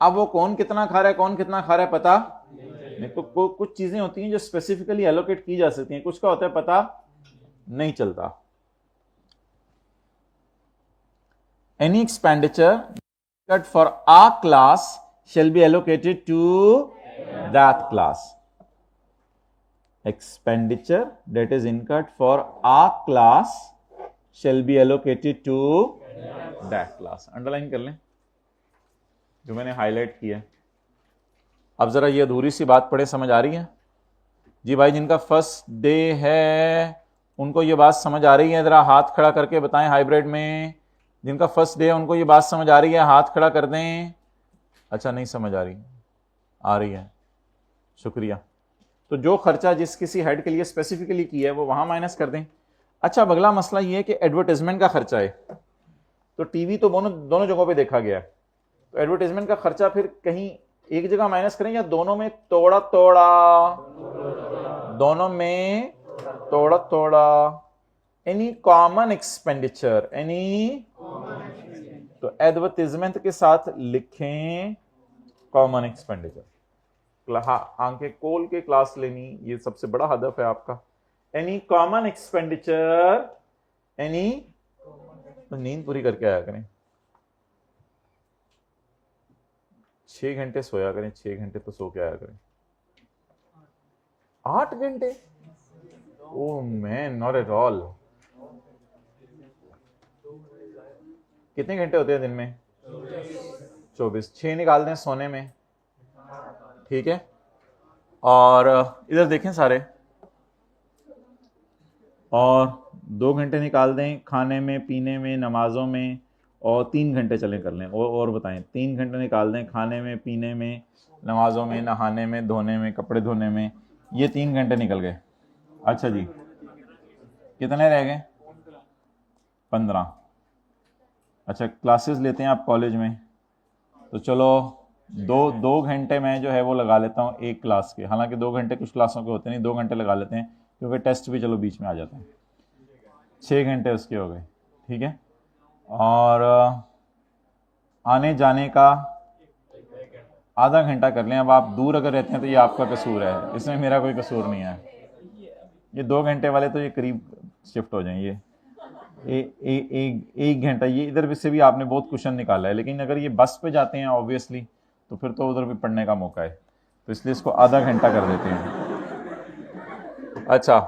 अब वो कौन कितना खा रहा है, कौन कितना खा रहा है पता नहीं, तो कुछ चीजें होती हैं जो स्पेसिफिकली एलोकेट की जा सकती हैं, कुछ का होता है पता नहीं चलता। Any expenditure for a class shall be allocated to that class. Expenditure that is incurred for a class shall be allocated to that class. Underline कर लें जो मैंने हाईलाइट किया। अब जरा ये अधूरी सी बात पढ़े, समझ आ रही है जी? भाई जिनका फर्स्ट डे है उनको ये बात समझ आ रही है, जरा हाथ खड़ा करके बताएं हाइब्रिड में। जिनका फर्स्ट डे है उनको ये बात समझ आ रही है, हाथ खड़ा कर दें। अच्छा नहीं समझ आ रही है, शुक्रिया। तो जो खर्चा जिस किसी हेड के लिए स्पेसिफिकली किया है वो वहां माइनस कर दें। अच्छा, अब अगला मसला ये है कि एडवर्टाइजमेंट का खर्चा है, तो टीवी तो दोनों जगहों पे देखा गया है, तो एडवर्टाइजमेंट का खर्चा फिर कहीं एक जगह माइनस करें या दोनों में थोड़ा दोनों में थोड़ा। एनी कॉमन एक्सपेंडिचर, एनी, तो एडवर्टाइजमेंट के साथ लिखें कॉमन एक्सपेंडिचर। आंखें खोल के क्लास लेनी, ये सबसे बड़ा हदफ है आपका। एनी कॉमन एक्सपेंडिचर, एनी, नींद पूरी करके आया करें, 6 घंटे सोया करें, 6 घंटे तो सो के आया करें। 8 घंटे? Oh man, not at all. कितने घंटे होते हैं दिन में? 24। 6 निकाल दें सोने में, ठीक है। और इधर देखें सारे, और 2 घंटे निकाल दें खाने में, पीने में, नमाजों में, और 3 घंटे चलें कर लें। और बताएं, 3 घंटे निकाल दें खाने में, पीने में, नमाजों में, नहाने में, धोने में, कपड़े धोने में, ये 3 घंटे निकल गए। अच्छा जी, कितने रह गए? 15। अच्छा, क्लासेस लेते हैं आप कॉलेज में, तो चलो 2 घंटे में जो है वो लगा लेता हूँ एक क्लास के, हालांकि 2 घंटे कुछ क्लासों के होते नहीं, 2 घंटे लगा लेते हैं क्योंकि टेस्ट भी चलो बीच में आ जाते हैं। 6 घंटे उसके हो गए, ठीक है। और आने जाने का आधा घंटा कर लें। अब आप दूर अगर रहते हैं तो ये आपका कसूर है, इसमें मेरा कोई कसूर नहीं है। ये 2 घंटे वाले तो ये करीब शिफ्ट हो जाएं, ये एक घंटा, ये इधर से भी आपने बहुत क्वेश्चन निकाला है, लेकिन अगर ये बस पे जाते हैं ऑब्वियसली तो फिर तो उधर भी पढ़ने का मौका है, तो इसलिए इसको आधा घंटा कर देते हैं। अच्छा,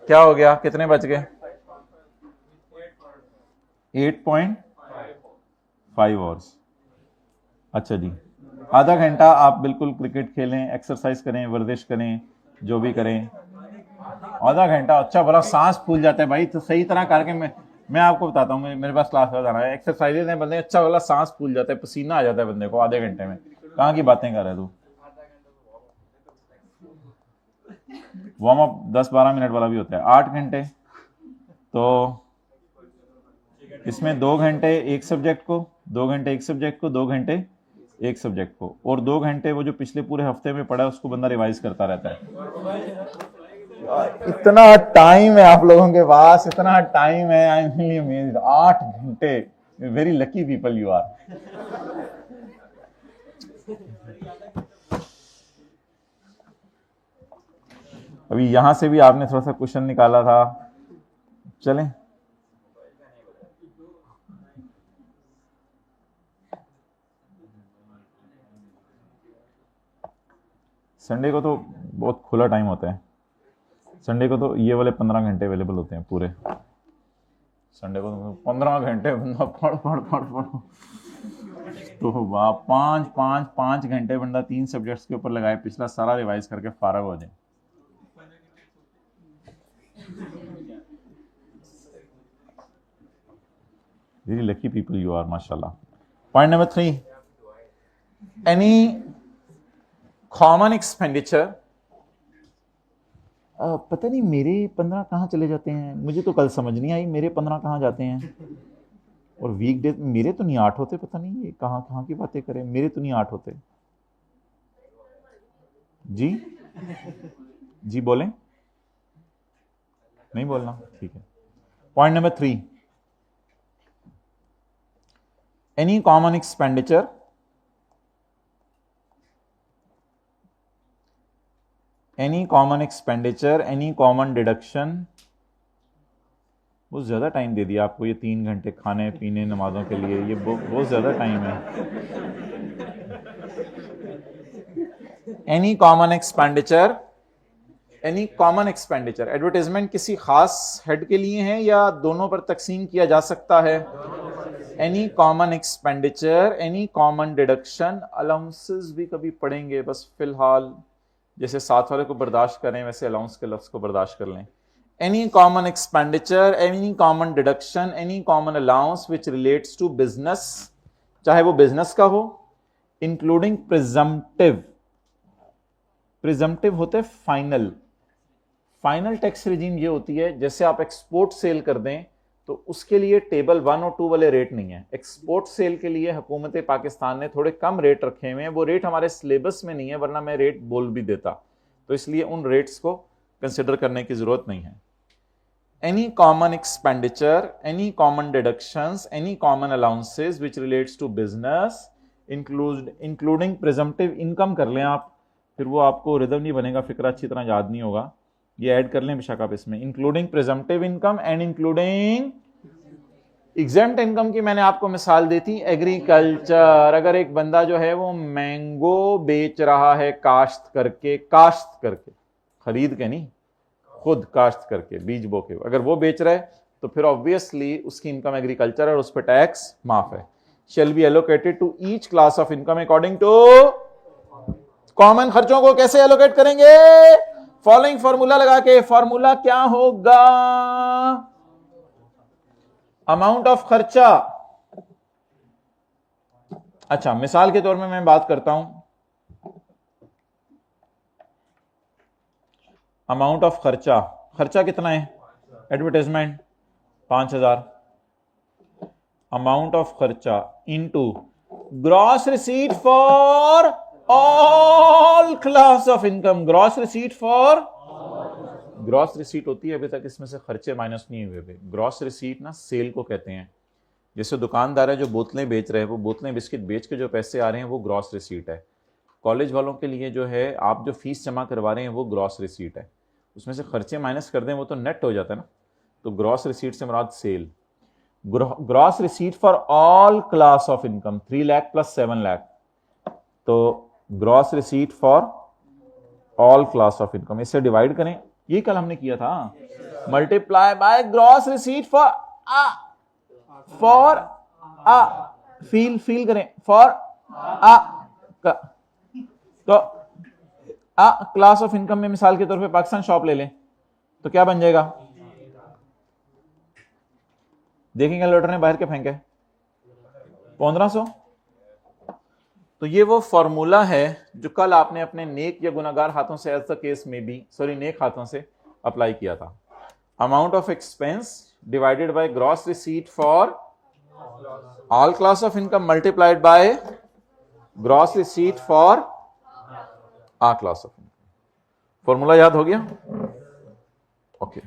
क्या हो गया, कितने बच गए? 8.5 आवर्स। अच्छा जी, आधा घंटा आप बिल्कुल क्रिकेट खेलें, एक्सरसाइज करें, वर्जिश करें, जो भी करें, आधा घंटा। अच्छा, बड़ा सांस फूल जाता है भाई, तो सही तरह करके मैं आपको बताता हूँ, मेरे पास क्लास का जाना है, एक्सरसाइजेज हैं, बंदे अच्छा वाला सांस फूल जाता है, पसीना आ जाता है बंदे को आधे घंटे में। कहाँ की बातें कर रहे तू? वार्म अप 10-12 मिनट वाला भी होता है, 8 घंटे। तो इसमें 2 घंटे एक सब्जेक्ट को, 2 घंटे एक सब्जेक्ट को, 2 घंटे एक सब्जेक्ट को, और 2 घंटे वो जो पिछले पूरे हफ्ते में पढ़ा है उसको बंदा रिवाइज करता रहता है। इतना टाइम है आप लोगों के पास, इतना टाइम है, आई एम रियली अमेज्ड। 8 घंटे, very lucky people you are. अभी यहां से भी आपने थोड़ा सा क्वेश्चन निकाला था, चलें। संडे को तो बहुत खुला टाइम होता है, संडे को तो ये वाले 15 घंटे अवेलेबल होते हैं पूरे। संडे को तो 15 घंटे बंदा पढ़ पढ़ पढ़ पढ़, तो वाह, 5 घंटे बंदा 3 सब्जेक्ट्स के ऊपर लगाए, पिछला सारा रिवाइज करके फारग हो जाए। Very lucky people you are, माशाल्लाह। Point number 3, any common expenditure. पता नहीं मेरे 15 कहाँ चले जाते हैं, मुझे तो कल समझ नहीं आई मेरे 15 कहाँ जाते हैं। और वीक डे मेरे तो नहीं 8 होते, पता नहीं ये कहाँ कहाँ की बातें करें, मेरे तो नहीं 8 होते। जी जी बोलें, नहीं बोलना, ठीक है। Point number 3, any common expenditure, any common expenditure, any common deduction. बहुत ज़्यादा टाइम दे दिया आपको ये 3 घंटे खाने पीने नमाजों के लिए, ये बहुत ज़्यादा टाइम है। Any common expenditure, any common expenditure, advertisement किसी खास हेड के लिए है या दोनों पर तकसीम किया जा सकता है? Any common expenditure, any common deduction. Allowances भी कभी पढ़ेंगे, बस फिलहाल जैसे साथ वाले को बर्दाश्त करें वैसे अलाउंस के लफ्ज को बर्दाश्त कर लें। Any common expenditure, any common deduction, any common allowance which relates to business, चाहे वो बिजनेस का हो, इंक्लूडिंग प्रिजम्पटिव। प्रिजम्पटिव होते फाइनल, फाइनल टैक्स रिजीम ये होती है जैसे आप एक्सपोर्ट सेल कर दें तो उसके लिए टेबल 1 और 2 वाले रेट नहीं है। एक्सपोर्ट सेल के लिए हुकूमत पाकिस्तान ने थोड़े कम रेट रखे हुए हैं, वो रेट हमारे सिलेबस में नहीं है, वरना मैं रेट बोल भी देता, तो इसलिए उन रेट्स को कंसिडर करने की जरूरत नहीं है। Any common expenditure, any common deductions, any common allowances which relates to business including presumptive income कर लें आप, फिर वो आपको रिदम नहीं बनेगा, फिक्र अच्छी तरह याद नहीं होगा, ये ऐड कर लें बेशक आप इसमें। Including presumptive income and including exempt income की मैंने आपको मिसाल दी थी एग्रीकल्चर। अगर एक बंदा जो है वो मैंगो बेच रहा है काश्त करके, काश्त करके, खरीद के नहीं, खुद काश्त करके बीज बो के, अगर वो बेच रहा है तो फिर ऑब्वियसली उसकी इनकम एग्रीकल्चर और उस पर टैक्स माफ है। Shall be allocated to each class of income according to common. खर्चों को कैसे एलोकेट करेंगे? फॉलोइंग फॉर्मूला लगा के। फॉर्मूला क्या होगा? अमाउंट ऑफ खर्चा। अच्छा, मिसाल के तौर में मैं बात करता हूं, अमाउंट ऑफ खर्चा, खर्चा कितना है? एडवर्टाइजमेंट 5000, अमाउंट ऑफ खर्चा into gross receipt for all class of income. Gross receipt for, gross receipt होती है, अभी तक इसमें से खर्चे माइनस नहीं हुए। ग्रॉस रिसीट ना सेल को कहते हैं। जैसे दुकानदार है जो बोतलें बेच रहे हैं, वो बोतलें बिस्किट बेच के जो पैसे आ रहे हैं वो ग्रॉस रिसीट है। कॉलेज वालों के लिए जो है आप जो फीस जमा करवा रहे हैं वो ग्रॉस रिसीट है, उसमें से खर्चे माइनस कर दें वो तो नेट हो जाता है ना। तो ग्रॉस रिसीट से मुराद सेल। Gross receipt for all class of income 3 lakh plus 7 lakh, तो gross receipt for all class of income, इससे डिवाइड करें, ये कल हमने किया था, multiply by gross receipt for फील करें फॉर तो क्लास ऑफ इनकम में मिसाल के तौर पे पाकिस्तान शॉप ले लें तो क्या बन जाएगा? देखें कैलकुलेटर ने बाहर के फेंके 1500। तो ये वो फॉर्मूला है जो कल आपने अपने नेक या गुनाहगार हाथों से, एज द केस में बी, सॉरी नेक हाथों से अप्लाई किया था। Amount of expense divided by gross receipt for all class of income multiplied by gross receipt for uh class of income. Formula याद हो गया? ओके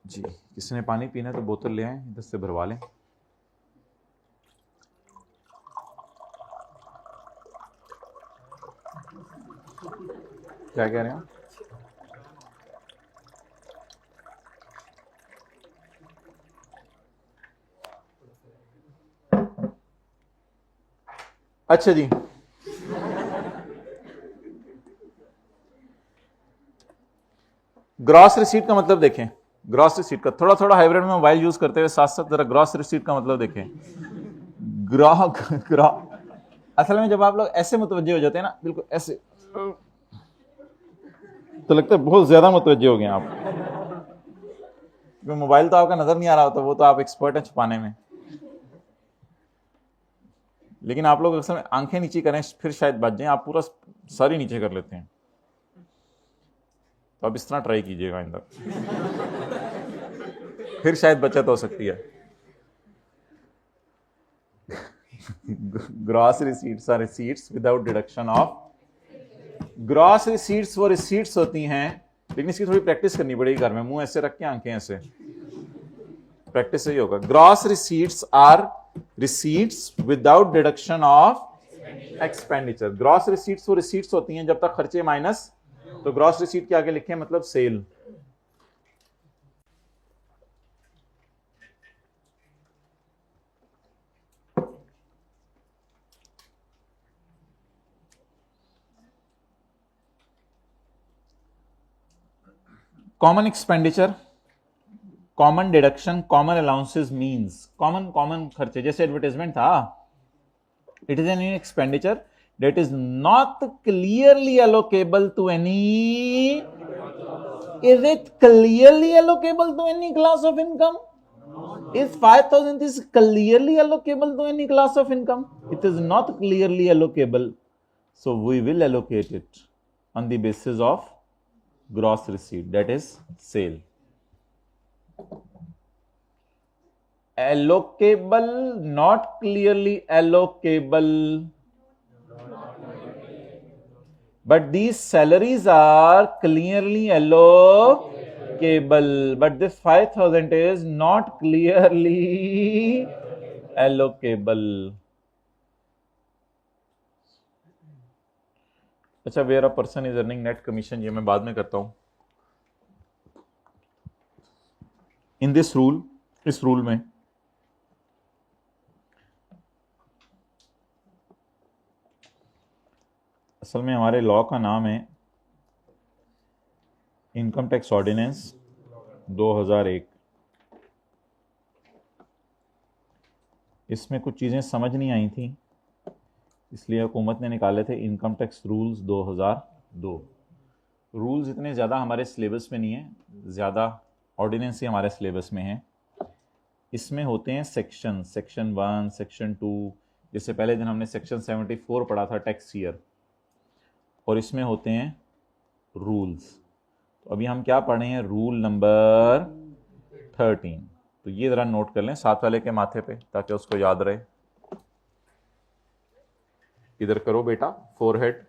जी, किसने पानी पीना है तो बोतल ले आए, इधर से भरवा लें। क्या कह रहे हैं? अच्छा जी, ग्रॉस रिसीट का मतलब देखें। ग्रॉस रिसीट का थोड़ा थोड़ा हाइब्रिड में मोबाइल यूज करते हुए साथ साथ जरा ग्रॉस रिसीट का मतलब देखें। असल में जब आप लोग ऐसे मुतवज्जे हो जाते हैं ना, बिल्कुल ऐसे, तो लगता है बहुत ज्यादा मुतवज्जे हो गए आप। मोबाइल तो आपका नजर नहीं आ रहा होता, वो तो आप एक्सपर्ट हैं छुपाने में, लेकिन आप लोग अक्सर आंखें नीचे करें फिर शायद बच जाएं। आप पूरा सारी नीचे कर लेते हैं, तो आप इस तरह ट्राई कीजिएगा अंदर, फिर शायद बचत हो सकती है। Gross receipts are receipts without deduction of. Gross receipts वो रिसीट्स होती हैं, लेकिन इसकी थोड़ी प्रैक्टिस करनी पड़ेगी घर में, मुंह ऐसे रख के आंखें ऐसे, प्रैक्टिस से ही होगा। Gross receipts are receipts without deduction of expenditure. Gross receipts वो रिसीट्स होती हैं जब तक खर्चे माइनस, तो ग्रॉस रिसीट के आगे लिखें मतलब sale. Common expenditure, common deduction, common allowances means common common खर्चे, जैसे एडवर्टाइजमेंट था, it is an expenditure that is not clearly allocable to any, is it clearly allocable to any class of income? Is 5,000 is clearly allocable to any class of income? It is not clearly allocable, so we will allocate it on the basis of gross receipt, that is sale. Allocable, not clearly allocable, but these salaries are clearly allocable, but this 5,000 is not clearly allocable. अच्छा, where a person is earning net commission, ये मैं बाद में करता हूं। In this rule, इस rule में असल में हमारे लॉ का नाम है इनकम टैक्स ऑर्डिनेंस 2001। इसमें कुछ चीज़ें समझ नहीं आई थी, इसलिए हुकूमत ने निकाले थे इनकम टैक्स रूल्स 2002। रूल्स इतने ज़्यादा हमारे सिलेबस में नहीं है, ज़्यादा ऑर्डिनेंस ही हमारे सिलेबस में है। इसमें होते हैं सेक्शन, सेक्शन 1, सेक्शन 2, जैसे पहले दिन हमने सेक्शन 74 पढ़ा था टैक्स ईयर, और इसमें होते हैं रूल्स। तो अभी हम क्या पढ़े हैं? Rule number 13। तो ये ज़रा नोट कर लें साथ वाले के माथे पे ताकि उसको याद रहे। इधर करो बेटा, फोरहेड।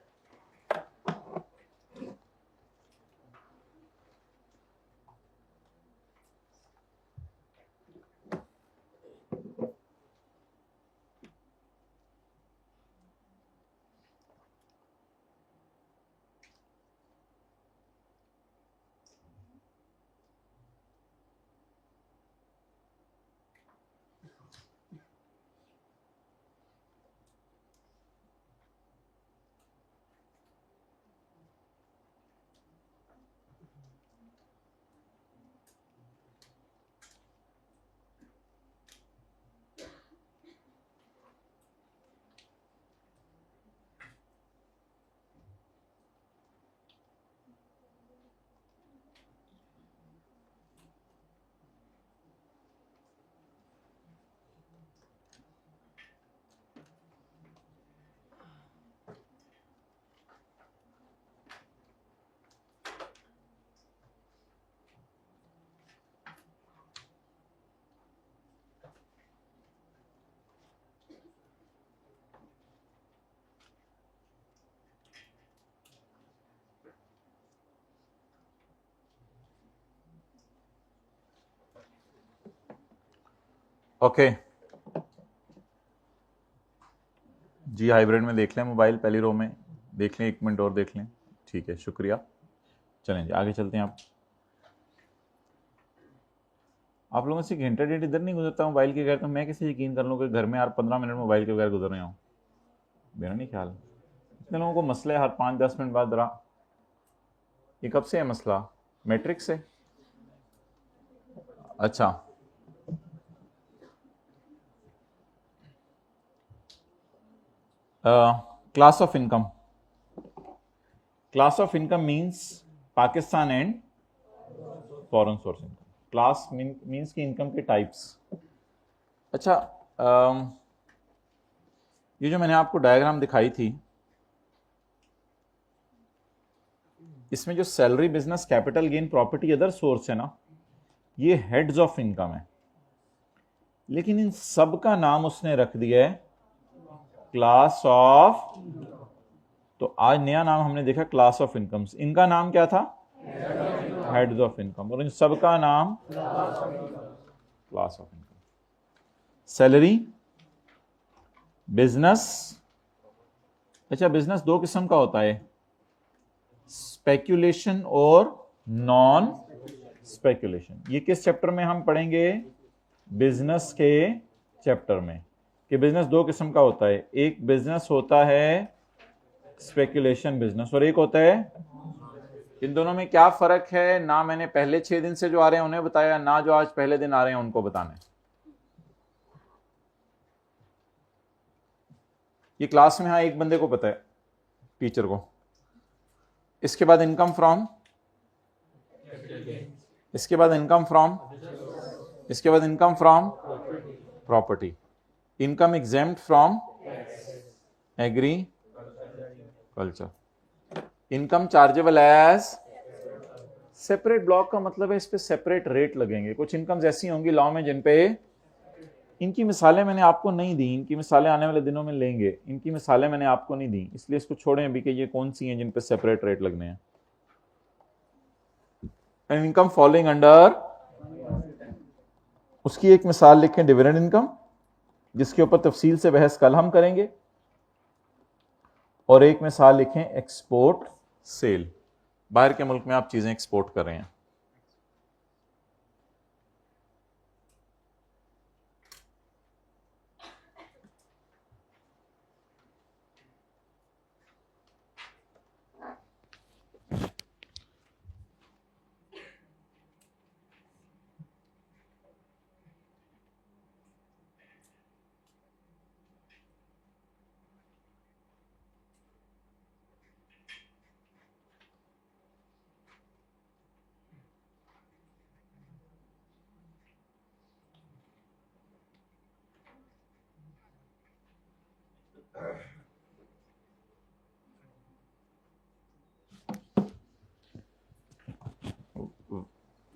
ओके जी, हाइब्रिड में देख लें मोबाइल, पहली रो में देख लें, 1 मिनट और देख लें। ठीक है, शुक्रिया। चलें जी, आगे चलते हैं। आप लोगों से घंटा डेढ़ इधर नहीं गुजरता मोबाइल के बगैर, तो मैं कैसे यकीन कर लूँ कि घर में यार 15 मिनट मोबाइल के बगैर गुजर रहे हो? मेरा नहीं ख्याल। इतने लोगों को मसला है हर 5-10 मिनट बाद रहा। ये कब से है मसला? मैट्रिक्स से? अच्छा, class of income. Class of income means Pakistan and foreign source income. Class means की इनकम के टाइप्स। अच्छा, ये जो मैंने आपको डायग्राम दिखाई थी, इसमें जो salary, business, capital gain, property, other source है ना, ये हेड्स ऑफ इनकम है। लेकिन इन सब का नाम उसने रख दिया है क्लास ऑफ। तो आज नया नाम हमने देखा क्लास ऑफ इनकम्स। इनका नाम क्या था? Heads of income. और इन सब का नाम class of income. Salary, business. अच्छा, बिजनेस दो किस्म का होता है, स्पेक्यूलेशन और नॉन स्पेक्यूलेशन। ये किस चैप्टर में हम पढ़ेंगे? बिजनेस के चैप्टर में, कि बिजनेस दो किस्म का होता है। एक बिजनेस होता है स्पेक्यूलेशन बिजनेस, और एक होता है। इन दोनों में क्या फर्क है ना मैंने पहले 6 दिन से जो आ रहे हैं उन्हें बताया, ना जो आज पहले दिन आ रहे हैं उनको बताना है। ये क्लास में हाँ एक बंदे को पता है, टीचर को। इसके बाद इनकम फ्रॉम, इसके बाद इनकम फ्रॉम, इसके बाद income from property, income exempt from agriculture, income chargeable as separate block. का मतलब है इस पे सेपरेट रेट लगेंगे। कुछ इनकम्स ऐसी होंगी लॉ में जिन पे, इनकी मिसालें मैंने आपको नहीं दी, इनकी मिसालें आने वाले दिनों में लेंगे। इनकी मिसालें मैंने आपको नहीं दी, इसलिए इसको छोड़ें अभी कि ये कौन सी हैं जिन पे सेपरेट रेट लगने हैं। इनकम फॉलोइंग अंडर, उसकी एक मिसाल लिखें डिविडेंड इनकम, जिसके ऊपर तफसील से बहस कल हम करेंगे। और एक मिसाल लिखें एक्सपोर्ट सेल, बाहर के मुल्क में आप चीजें एक्सपोर्ट कर रहे हैं।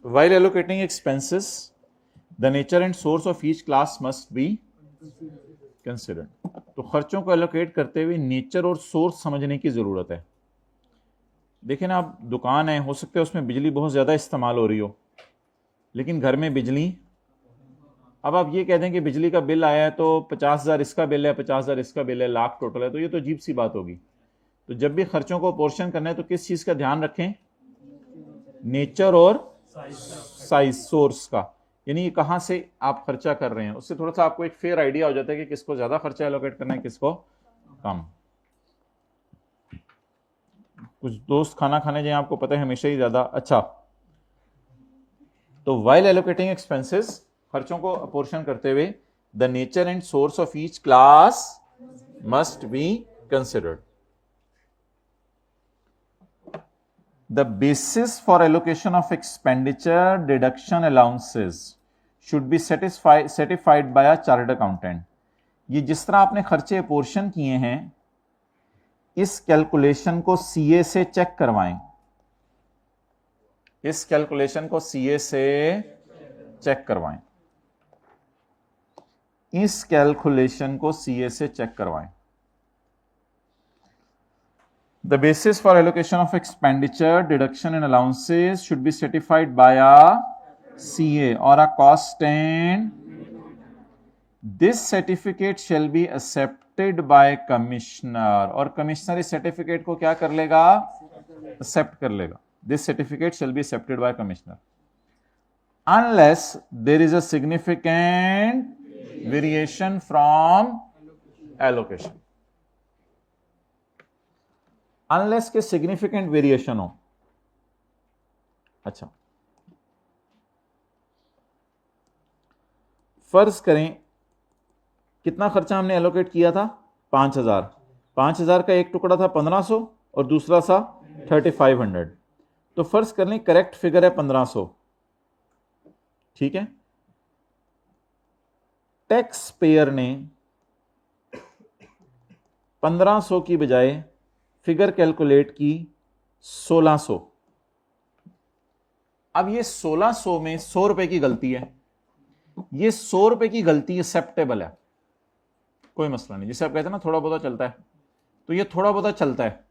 While allocating expenses, the nature and source of each class must be considered. तो खर्चों को एलोकेट करते हुए नेचर और सोर्स समझने की जरूरत है। देखें ना, आप दुकान है, हो सकता है उसमें बिजली बहुत ज्यादा इस्तेमाल हो रही हो, लेकिन घर में बिजली, अब आप ये कह दें कि बिजली का बिल आया है तो 50,000 इसका बिल है, 50,000 इसका बिल है, लाख टोटल है, तो ये तो अजीब सी बात होगी। तो जब भी खर्चों को पोर्शन करना है तो किस चीज का ध्यान रखें? नेचर और साइज, सोर्स का, यानी कहां से आप खर्चा कर रहे हैं। उससे थोड़ा सा आपको एक फेयर आइडिया हो जाता है कि किसको ज्यादा खर्चा एलोकेट करना है, किसको कम। कुछ दोस्त खाना खाने जाए, आपको पता है हमेशा ही ज्यादा अच्छा। तो वाइल एलोकेटिंग एक्सपेंसेस, खर्चों को अपोर्शन करते हुए, the nature and source of each class must be considered. The basis for allocation of expenditure deduction allowances should be certified by a chartered accountant. ये जिस तरह आपने खर्चे अपोर्शन किए हैं, इस कैलकुलेशन को सीए से चेक करवाएं। इस कैलकुलेशन को सीए से चेक करवाएं। इस कैलकुलेशन को सीए से चेक करवाएं। The basis for allocation of expenditure, deduction and allowances should be certified by a CA or a cost and this certificate shall be accepted by commissioner, और commissioner इस certificate को क्या कर लेगा, accept कर लेगा। This certificate shall be accepted by commissioner unless there is a significant variation from allocation, unless के significant variation हो। अच्छा, फर्ज करें कितना खर्चा हमने एलोकेट किया था, 5000। 5000 का एक टुकड़ा था 1500 और दूसरा था 3500, तो फर्ज कर लें करेक्ट फिगर है 1500, ठीक है। टैक्स पेयर ने 1500 की बजाय फिगर कैलकुलेट की 1600। अब ये 1600 में 100 रुपए की गलती है, ये 100 रुपए की गलती एक्सेप्टेबल है, कोई मसला नहीं। जिसे आप कहते हैं ना थोड़ा बहुत चलता है, तो ये थोड़ा बहुत चलता है,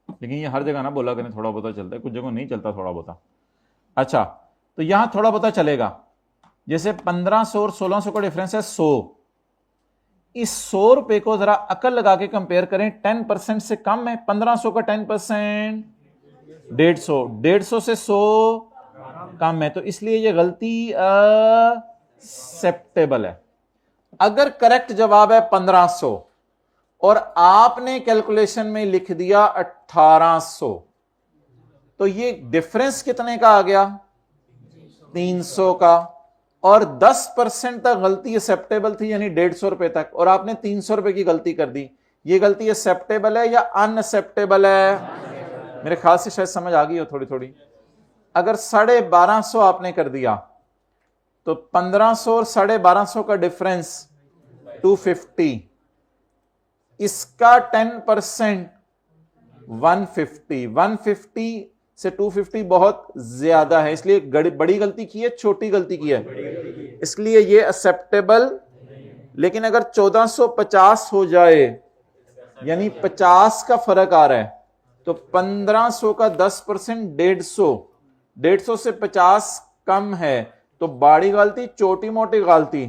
लेकिन ये हर जगह ना बोला करें थोड़ा बहुत चलता है, कुछ जगह नहीं चलता थोड़ा बहुत। अच्छा, तो यहां थोड़ा बहुत चलेगा, जैसे 1500 और 1600 का डिफरेंस है 100। इस 100 रुपए को जरा अकल लगा के कंपेयर करें, 10% से कम है 1500 का 10%, 150, 150 से 100 कम है, तो इसलिए ये गलती एक्सेप्टेबल है। अगर करेक्ट जवाब है 1500 और आपने कैलकुलेशन में लिख दिया 1800, तो ये डिफरेंस कितने का आ गया, 300 का, और 10% तक गलती एक्सेप्टेबल थी, यानी 150 रुपए तक, और आपने 300 रुपए की गलती कर दी। ये गलती एक्सेप्टेबल है या अनएक्सेप्टेबल है? मेरे ख्याल से शायद समझ आ गई हो थोड़ी थोड़ी। अगर 1250 आपने कर दिया तो 1500 और 1250 का डिफरेंस 250, इसका 10% 150, 150 से 250 बहुत ज्यादा है, इसलिए बड़ी गलती की है, छोटी गलती की है, इसलिए ये एक्सेप्टेबल। लेकिन अगर 1450 हो जाए, यानी 50 का फर्क आ रहा है, तो 1500 का 10% 150, 150 से 50 कम है, तो बड़ी गलती छोटी मोटी गलती,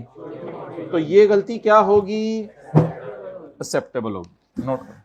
तो ये गलती क्या होगी, एक्सेप्टेबल होगी। नोट करो।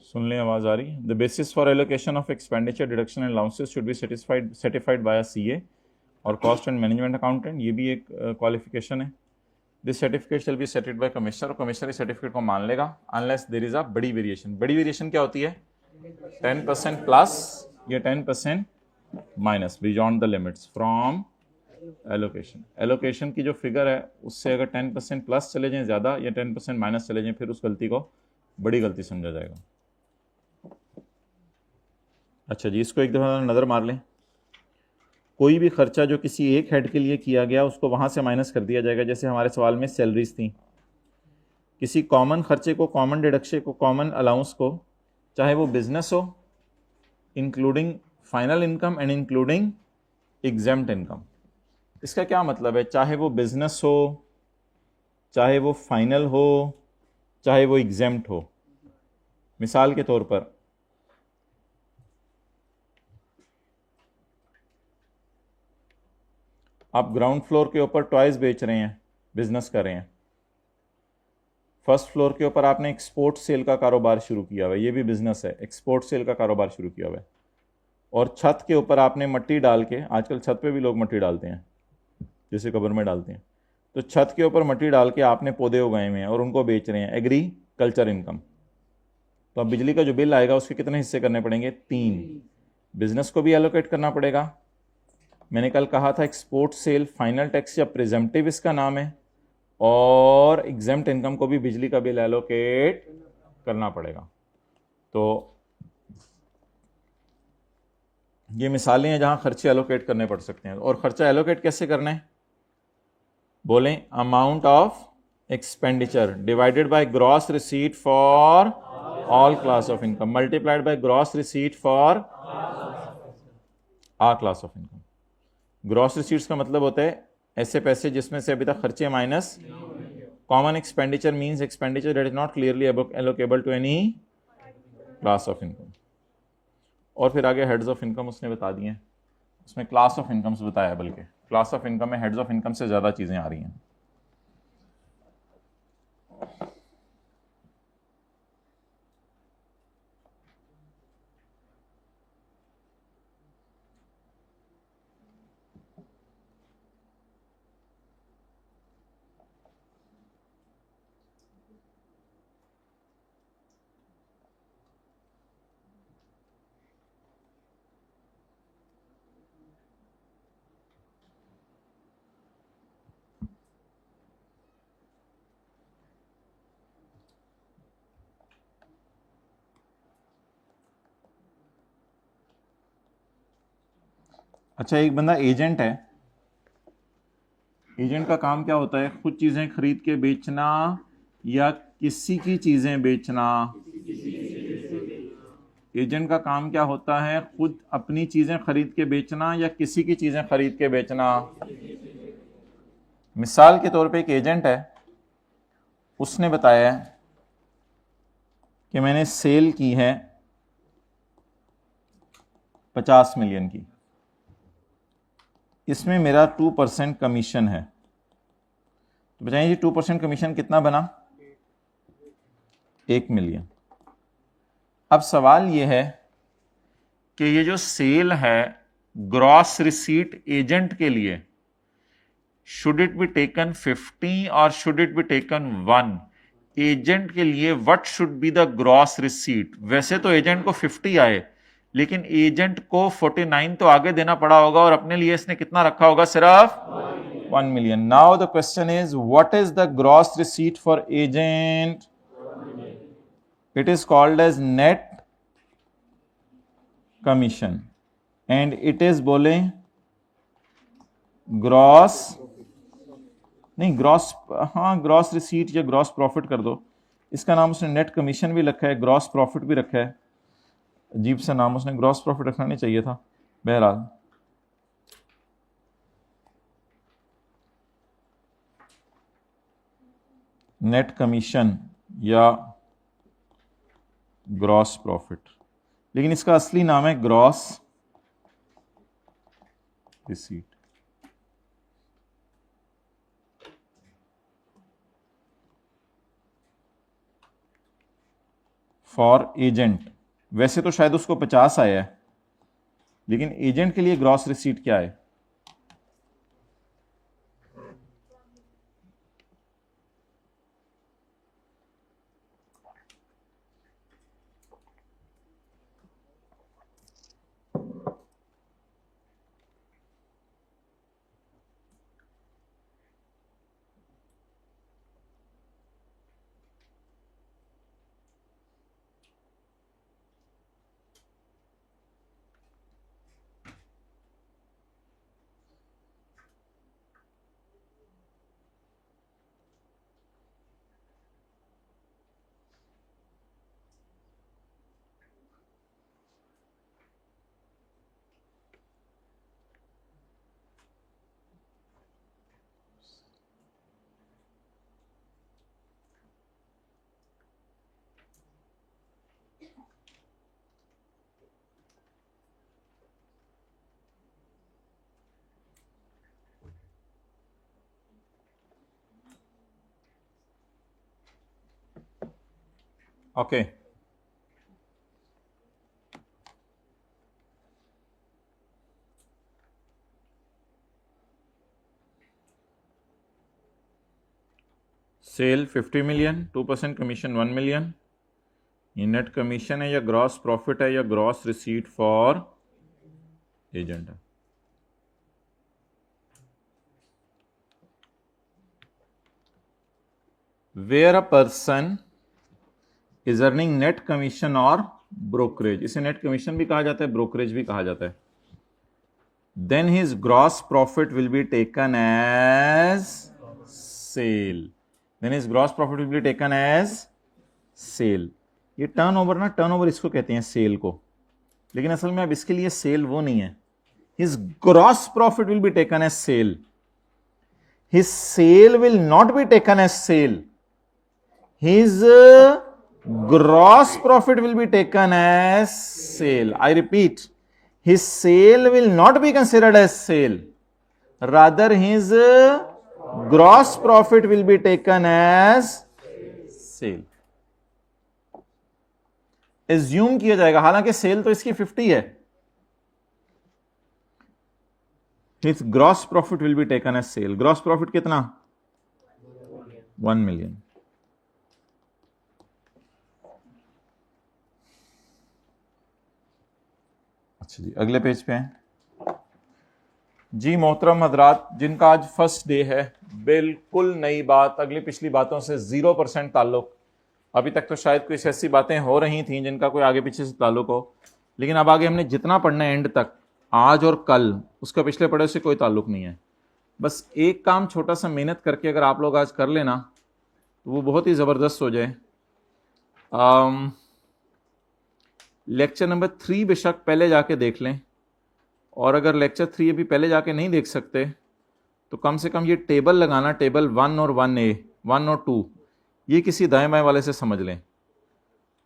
सुन लें, आवाज आ रही है। The basis for allocation of expenditure deduction and allowances should be certified by a CA और कॉस्ट एंड मैनेजमेंट अकाउंटेंट, ये भी एक क्वालिफिकेशन है। This certificate shall be certified by commissioner, और कमिश्नर इस सर्टिफिकेट को मान लेगा अनलेस देयर इज अ बड़ी वेरिएशन। बड़ी वेरिएशन क्या होती है, 10% प्लस या 10% minus beyond the limits from allocation. Allocation की जो फिगर है उससे अगर 10% प्लस चले जाएं ज़्यादा या 10% माइनस चले जाएं, फिर उस गलती को बड़ी गलती समझा जाएगा। अच्छा जी, इसको एक दफ़ा नज़र मार लें। कोई भी खर्चा जो किसी एक हेड के लिए किया गया उसको वहाँ से माइनस कर दिया जाएगा। जैसे हमारे सवाल में सैलरीज थी, किसी कॉमन खर्चे को, कॉमन डिडक्शन को, कॉमन अलाउंस को, चाहे वो बिजनेस हो including final income and including exempt income, इसका क्या मतलब है, चाहे वो बिजनेस हो, चाहे वो फाइनल हो, चाहे वो एग्जेम्प्ट हो। मिसाल के तौर पर आप ग्राउंड फ्लोर के ऊपर टॉयज बेच रहे हैं, बिजनेस कर रहे हैं। फर्स्ट फ्लोर के ऊपर आपने एक्सपोर्ट सेल का कारोबार शुरू किया हुआ है, ये भी बिजनेस है, एक्सपोर्ट सेल का कारोबार शुरू किया हुआ है। और छत के ऊपर आपने मिट्टी डाल के, आजकल छत पे भी लोग मिट्टी डालते हैं जैसे कब्र में डालते हैं, तो छत के ऊपर मिट्टी डाल के आपने पौधे उगाए हुए हैं और उनको बेच रहे हैं, एग्रीकल्चर इनकम। तो अब बिजली का जो बिल आएगा उसके कितने हिस्से करने पड़ेंगे, 3। बिजनेस को भी एलोकेट करना पड़ेगा। मैंने कल कहा था एक्सपोर्ट सेल फाइनल टैक्स या प्रिजम्पटिव इसका नाम है, और एग्जेम्प्ट इनकम को भी बिजली का बिल एलोकेट करना पड़ेगा। तो ये मिसालें हैं जहां खर्चे एलोकेट करने पड़ सकते हैं। और खर्चा एलोकेट कैसे करना है, बोलें, amount of expenditure divided by gross receipt for all class of income multiplied by gross receipt for our class of income. Gross receipts का मतलब होता है ऐसे पैसे जिसमें से अभी तक खर्चे minus. Common expenditure means expenditure that is not clearly allocable to any class of income. और फिर आगे हेड्स ऑफ इनकम उसने बता दिए हैं, उसमें क्लास ऑफ इनकम्स बताया, बल्कि क्लास ऑफ इनकम में हेड्स ऑफ इनकम से ज़्यादा चीज़ें आ रही हैं। अच्छा, एक बंदा एजेंट है। एजेंट का काम क्या होता है, खुद चीज़ें खरीद के बेचना या किसी की चीज़ें बेचना। एजेंट का काम क्या होता है, खुद अपनी चीज़ें खरीद के बेचना या किसी की चीज़ें खरीद के बेचना। मिसाल के तौर पे एक एजेंट है, उसने बताया कि मैंने सेल की है 50 मिलियन की, इसमें मेरा 2% कमीशन है। तो बताइए जी 2% कमीशन कितना बना, 1 मिलियन। अब सवाल यह है कि ये जो सेल है ग्रॉस रिसीट एजेंट के लिए, शुड इट बी टेकन 50 और should it be taken 1? Agent के लिए what should be the gross receipt? वैसे तो एजेंट को 50 आए, लेकिन एजेंट को 49 तो आगे देना पड़ा होगा, और अपने लिए इसने कितना रखा होगा, सिर्फ 1 million. Now the question is what is the gross receipt for agent? It is called as net commission and it is, बोले, ग्रॉस, नहीं ग्रॉस, हाँ ग्रॉस रिसीट या ग्रॉस प्रॉफिट कर दो। इसका नाम उसने नेट कमीशन भी रखा है, ग्रॉस प्रॉफिट भी रखा है। अजीब सा नाम, उसने ग्रॉस प्रॉफिट रखना नहीं चाहिए था। बहरहाल नेट कमीशन या ग्रॉस प्रॉफिट, लेकिन इसका असली नाम है ग्रॉस रिसीट। फॉर एजेंट, वैसे तो शायद उसको 50 आया है, लेकिन एजेंट के लिए ग्रॉस रिसीट क्या है? Okay sale 50 million, 2% commission 1 million. ये नेट कमीशन है या ग्रॉस प्रॉफिट है या ग्रॉस रिसीट फॉर एजेंट है? Where a person is earning net commission और ब्रोकरेज, इसे नेट कमीशन भी कहा जाता है, ब्रोकरेज भी कहा जाता है, then his gross profit will be taken as sale, then his gross profit will be taken as sale. ये टर्नओवर ना, टर्नओवर इसको कहते हैं सेल को, लेकिन असल में अब इसके लिए सेल वो नहीं है। His gross profit will be taken as sale, his sale will not be taken as sale, his gross profit will be taken as sale. I repeat, his sale will not be considered as sale, rather his gross profit will be taken as sale. Assume किया जाएगा, हालांकि cell तो इसकी 50 है, his gross profit will be taken as sale. gross profit कितना? 1 million. अच्छा जी, अगले page पे हैं जी। मोहतरम हजरात, जिनका आज फर्स्ट डे है, बिल्कुल नई बात, अगली पिछली बातों से 0% ताल्लुक। अभी तक तो शायद कुछ ऐसी बातें हो रही थी जिनका कोई आगे पीछे से ताल्लुक हो, लेकिन अब आगे हमने जितना पढ़ना है एंड तक, आज और कल, उसका पिछले पढ़े से कोई ताल्लुक नहीं है। बस एक काम छोटा सा मेहनत करके अगर आप लोग आज कर लेना तो वो बहुत ही ज़बरदस्त हो जाए। लेक्चर नंबर 3 बेशक पहले जाके देख लें, और अगर लेक्चर 3 अभी पहले जाके नहीं देख सकते तो कम से कम ये टेबल लगाना, टेबल 1 और 1A, 1 और 2, ये किसी दाएं बाएं वाले से समझ लें।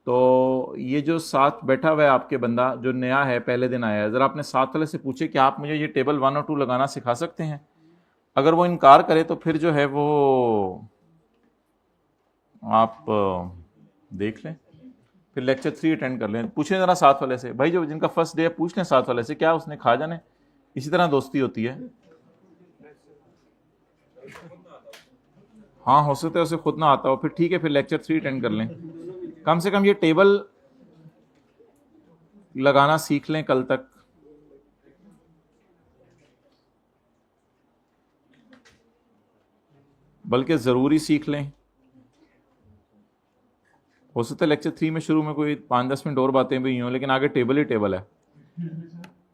तो ये जो साथ बैठा हुआ है आपके बंदा जो नया है, पहले दिन आया है, ज़रा अपने साथ वाले से पूछे कि आप मुझे ये टेबल 1 और 2 लगाना सिखा सकते हैं। अगर वो इनकार करे तो फिर जो है वो आप देख लें, फिर लेक्चर 3 अटेंड कर लें। पूछें ज़रा साथ वाले से, भाई जो जिनका फर्स्ट डे है पूछ लें साथ वाले से क्या उसने खा जाने। इसी तरह दोस्ती होती है। हाँ, हो सकता है उसे खुद ना आता हो, फिर ठीक है, फिर लेक्चर 3 अटेंड कर लें। कम से कम ये टेबल लगाना सीख लें कल तक। बल्कि ज़रूरी सीख लें। हो सकता है लेक्चर 3 में शुरू में कोई 5-10 मिनट और बातें भी हों, लेकिन आगे टेबल ही टेबल है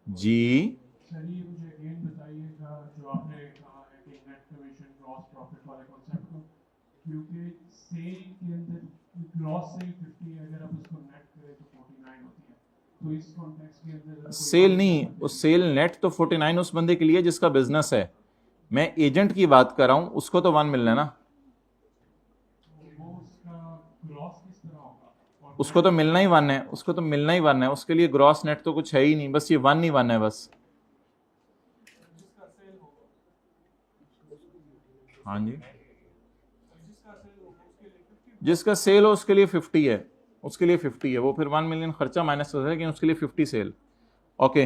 जी। सेल नहीं, उस सेल नेट तो 49 उस बंदे के लिए जिसका बिजनेस है। मैं एजेंट की बात कर रहा हूं, उसको तो 1 मिलना है ना, उसको तो मिलना ही 1 है, उसको तो मिलना ही 1 है। उसके लिए ग्रॉस नेट तो कुछ है ही नहीं, बस ये 1 ही 1 है बस। हाँ जी, जिसका सेल हो उसके लिए 50 है, उसके लिए 50 है, वो फिर 1 मिलियन खर्चा माइनस कर रहा है, लेकिन उसके लिए 50 sale. Okay,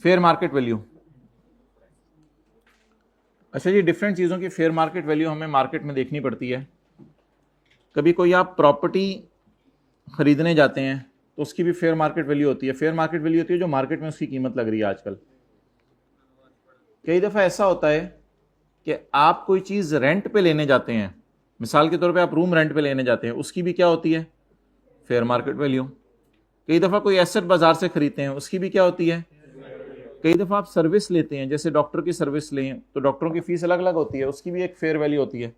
fair market value. अच्छा जी, डिफरेंट चीज़ों की फेयर मार्केट वैल्यू हमें मार्केट में देखनी पड़ती है। कभी कोई आप प्रॉपर्टी खरीदने जाते हैं तो उसकी भी फेयर मार्केट वैल्यू होती है। फेयर मार्केट वैल्यू होती है जो मार्केट में उसकी कीमत लग रही है आजकल। कई दफ़ा ऐसा होता है कि आप कोई चीज़ रेंट पे लेने जाते हैं, मिसाल के तौर पे आप रूम रेंट पे लेने जाते हैं, उसकी भी क्या होती है? Fair market value. कई दफ़ा कोई एसेट बाजार से खरीदते हैं, उसकी भी क्या होती है? कई दफ़ा आप सर्विस लेते हैं, जैसे डॉक्टर की सर्विस लें तो डॉक्टरों की फीस अलग अलग होती है, उसकी भी एक फेयर वैल्यू होती है।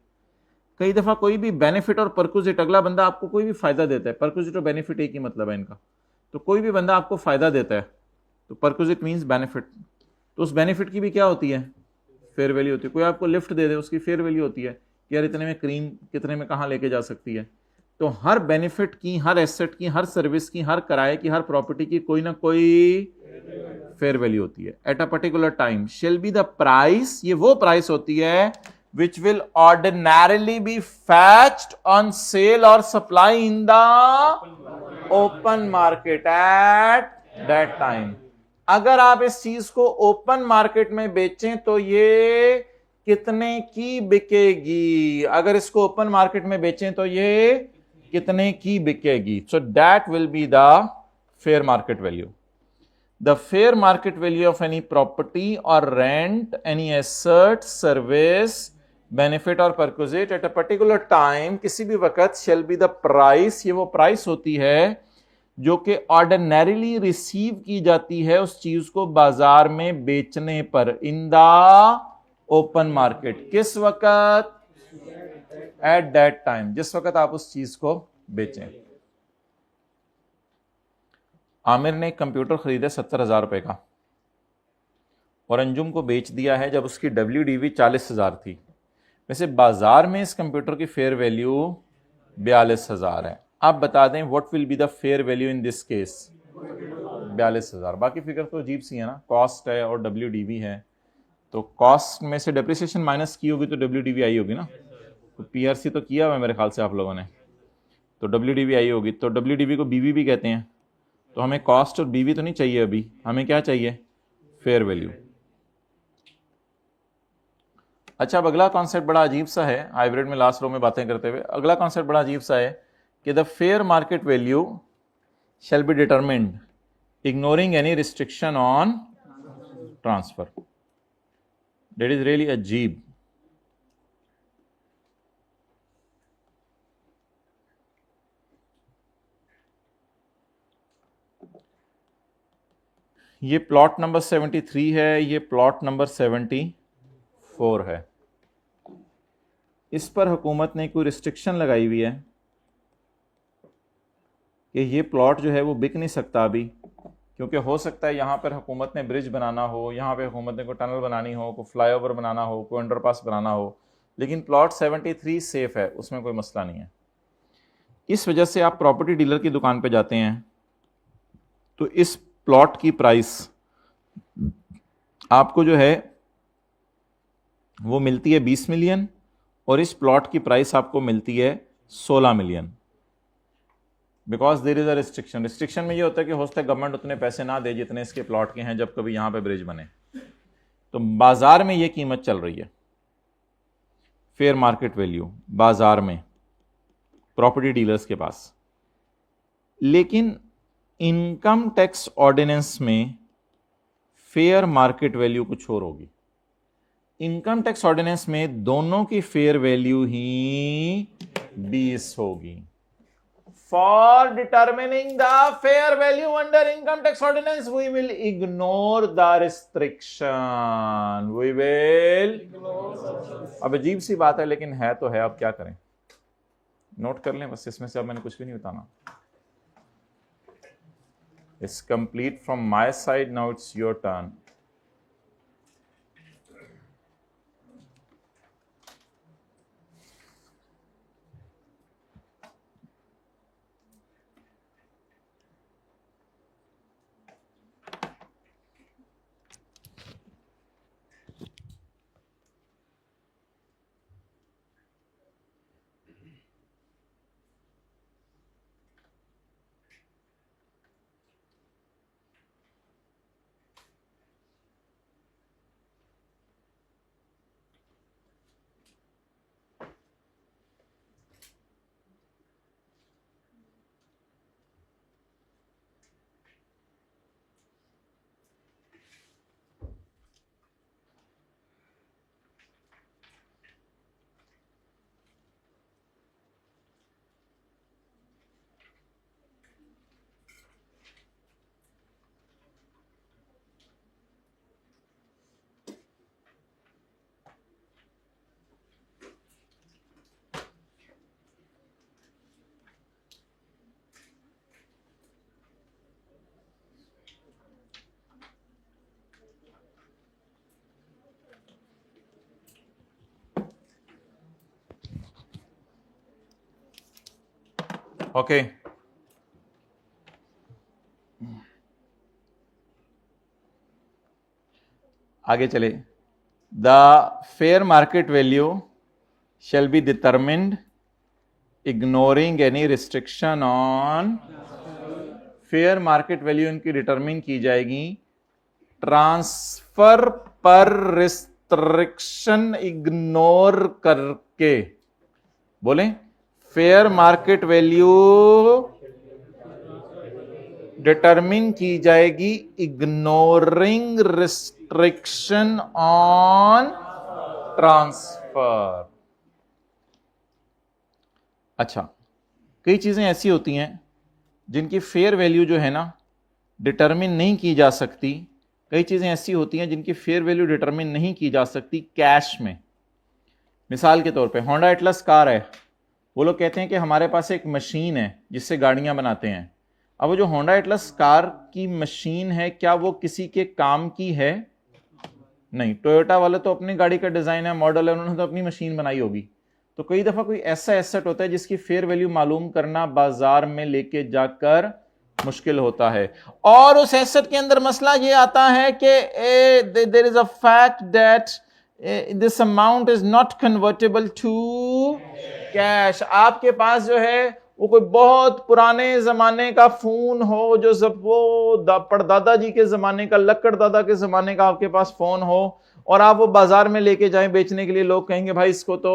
कई दफ़ा कोई भी बेनिफिट और परक्विजिट, अगला बंदा आपको कोई भी फ़ायदा देता है, परक्विजिट और बेनिफिट एक ही मतलब है इनका। तो कोई भी बंदा आपको फ़ायदा देता है तो परक्विजिट मीन्स बेनिफिट, तो उस बेनिफिट की भी क्या होती है? फेयर वैल्यू होती है। कोई आपको लिफ्ट दे दे, उसकी फेयर वैल्यू होती है कि यार इतने में क्रीम कितने में कहाँ लेके जा सकती है। तो हर बेनिफिट की, हर एसेट की, हर सर्विस की, हर किराए की, हर प्रॉपर्टी की कोई ना कोई फेयर वैल्यू होती है। At a particular time shall be the price, ये वो प्राइस होती है which will ordinarily be fetched on sale or supply in the open market at that time. अगर आप इस चीज को ओपन मार्केट में बेचें तो ये कितने की बिकेगी, अगर इसको ओपन मार्केट में बेचें तो ये कितने की बिकेगी. So that will be the fair market value. The fair market value of any property or rent, any asset, service, benefit or perquisite at a particular time, किसी भी वक्त shall be the price, ये वो price होती है जो कि ordinarily receive की जाती है उस चीज को बाजार में बेचने पर, इन द ओपन मार्केट. किस वक्त? एट दैट टाइम, जिस वक्त आप उस चीज को बेचें. आमिर ने एक कंप्यूटर खरीदा 70,000 रुपए का और अंजुम को बेच दिया है जब उसकी WDV 40,000 थी. वैसे बाजार में इस कंप्यूटर की फेयर वैल्यू 42,000 है. आप बता दें what will be the fair value in this case? 42,000. बाकी फिगर तो अजीब सी है ना, कॉस्ट है और WDV है, तो कॉस्ट में से डेप्रिसिएशन माइनस की होगी तो WDV आई होगी ना. तो PRC तो किया हुआ है मेरे ख्याल से आप लोगों ने, तो WDV आई होगी. तो WDV को BV भी कहते हैं. तो हमें कॉस्ट और BV तो नहीं चाहिए, अभी हमें क्या चाहिए? Fair value. अच्छा, अब अगला कॉन्सेप्ट बड़ा अजीब सा है. हाइब्रिड में लास्ट रो में बातें करते हुए अगला कॉन्सेप्ट बड़ा अजीब सा है कि the fair market value shall be determined ignoring any restriction on transfer. That is really अजीब. ये प्लॉट नंबर 73 है, ये प्लॉट नंबर 74 है. इस पर हुकूमत ने कोई रिस्ट्रिक्शन लगाई हुई है कि ये प्लॉट जो है वो बिक नहीं सकता अभी, क्योंकि हो सकता है यहाँ पर हुकूमत ने ब्रिज बनाना हो, यहाँ पे हुकूमत ने कोई टनल बनानी हो, कोई फ्लाईओवर बनाना हो, कोई अंडरपास बनाना हो. लेकिन प्लॉट 73 सेफ है, उसमें कोई मसला नहीं है. इस वजह से आप प्रॉपर्टी डीलर की दुकान पे जाते हैं तो इस प्लॉट की प्राइस आपको जो है वो मिलती है 20 मिलियन और इस प्लॉट की प्राइस आपको मिलती है 16 million. Because there is a restriction. Restriction में ये होता है कि हो सकता है गवर्नमेंट उतने पैसे ना दे जितने इसके प्लॉट के हैं जब कभी यहां पे ब्रिज बने. तो बाजार में ये कीमत चल रही है, फेयर मार्केट वैल्यू बाजार में प्रॉपर्टी डीलर्स के पास. लेकिन इनकम टैक्स ऑर्डिनेंस में फेयर मार्केट वैल्यू कुछ और होगी. इनकम टैक्स ऑर्डिनेंस में दोनों की फेयर वैल्यू ही 20 होगी. For determining the fair value under income tax ordinance we will ignore the restriction. We will, अब अजीब सी बात है लेकिन है तो है, अब क्या करें. नोट कर लें बस, इसमें से अब मैंने कुछ भी नहीं बताना. It's complete from my side. Now it's your turn. Okay, आगे चले. The fair market value shall be determined ignoring any restriction on fair market value इनकी डिटरमिन की जाएगी ट्रांसफर पर रिस्ट्रिक्शन इग्नोर करके। बोले फेयर मार्केट वैल्यू डिटरमिन की जाएगी इग्नोरिंग रिस्ट्रिक्शन ऑन ट्रांसफर। अच्छा, कई चीजें ऐसी होती हैं जिनकी फेयर वैल्यू जो है ना डिटरमिन नहीं की जा सकती। कई चीजें ऐसी होती हैं जिनकी फेयर वैल्यू डिटरमिन नहीं की जा सकती कैश में। मिसाल के तौर पे होंडा एटलस कार है, वो लोग कहते हैं कि हमारे पास एक मशीन है जिससे गाड़ियां बनाते हैं। अब वो जो होंडा एटलस कार की मशीन है, क्या वो किसी के काम की है? नहीं। टोयोटा वाले तो अपनी गाड़ी का डिजाइन है, मॉडल है, उन्होंने तो अपनी मशीन बनाई होगी। तो कई दफा कोई ऐसा एसेट होता है जिसकी फेयर वैल्यू मालूम करना बाजार में लेके जाकर मुश्किल होता है, और उस एसेट के अंदर मसला ये आता है कि there is a fact that this amount is not convertible to cash. आपके पास जो है वो कोई बहुत पुराने जमाने का फोन हो, जो सब वो परदादा जी के जमाने का, लक्कड़ दादा के जमाने का आपके पास फोन हो, और आप वो बाजार में लेके जाएं बेचने के लिए, लोग कहेंगे भाई इसको तो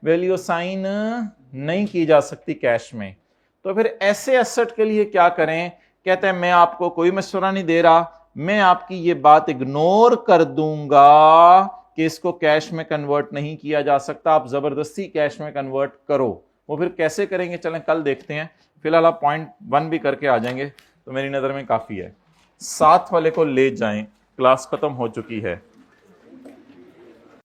वैल्यू साइन नहीं की जा सकती कैश में। तो फिर ऐसे एसेट के लिए क्या करें? कहते हैं मैं आपको कोई मशवरा नहीं दे रहा, मैं आपकी ये बात इग्नोर कर दूंगा कि इसको कैश में कन्वर्ट नहीं किया जा सकता, आप जबरदस्ती कैश में कन्वर्ट करो। वो फिर कैसे करेंगे चलें कल देखते हैं, फिलहाल आप पॉइंट 1 भी करके आ जाएंगे तो मेरी नजर में काफी है। 7 वाले को ले जाएं, क्लास खत्म हो चुकी है।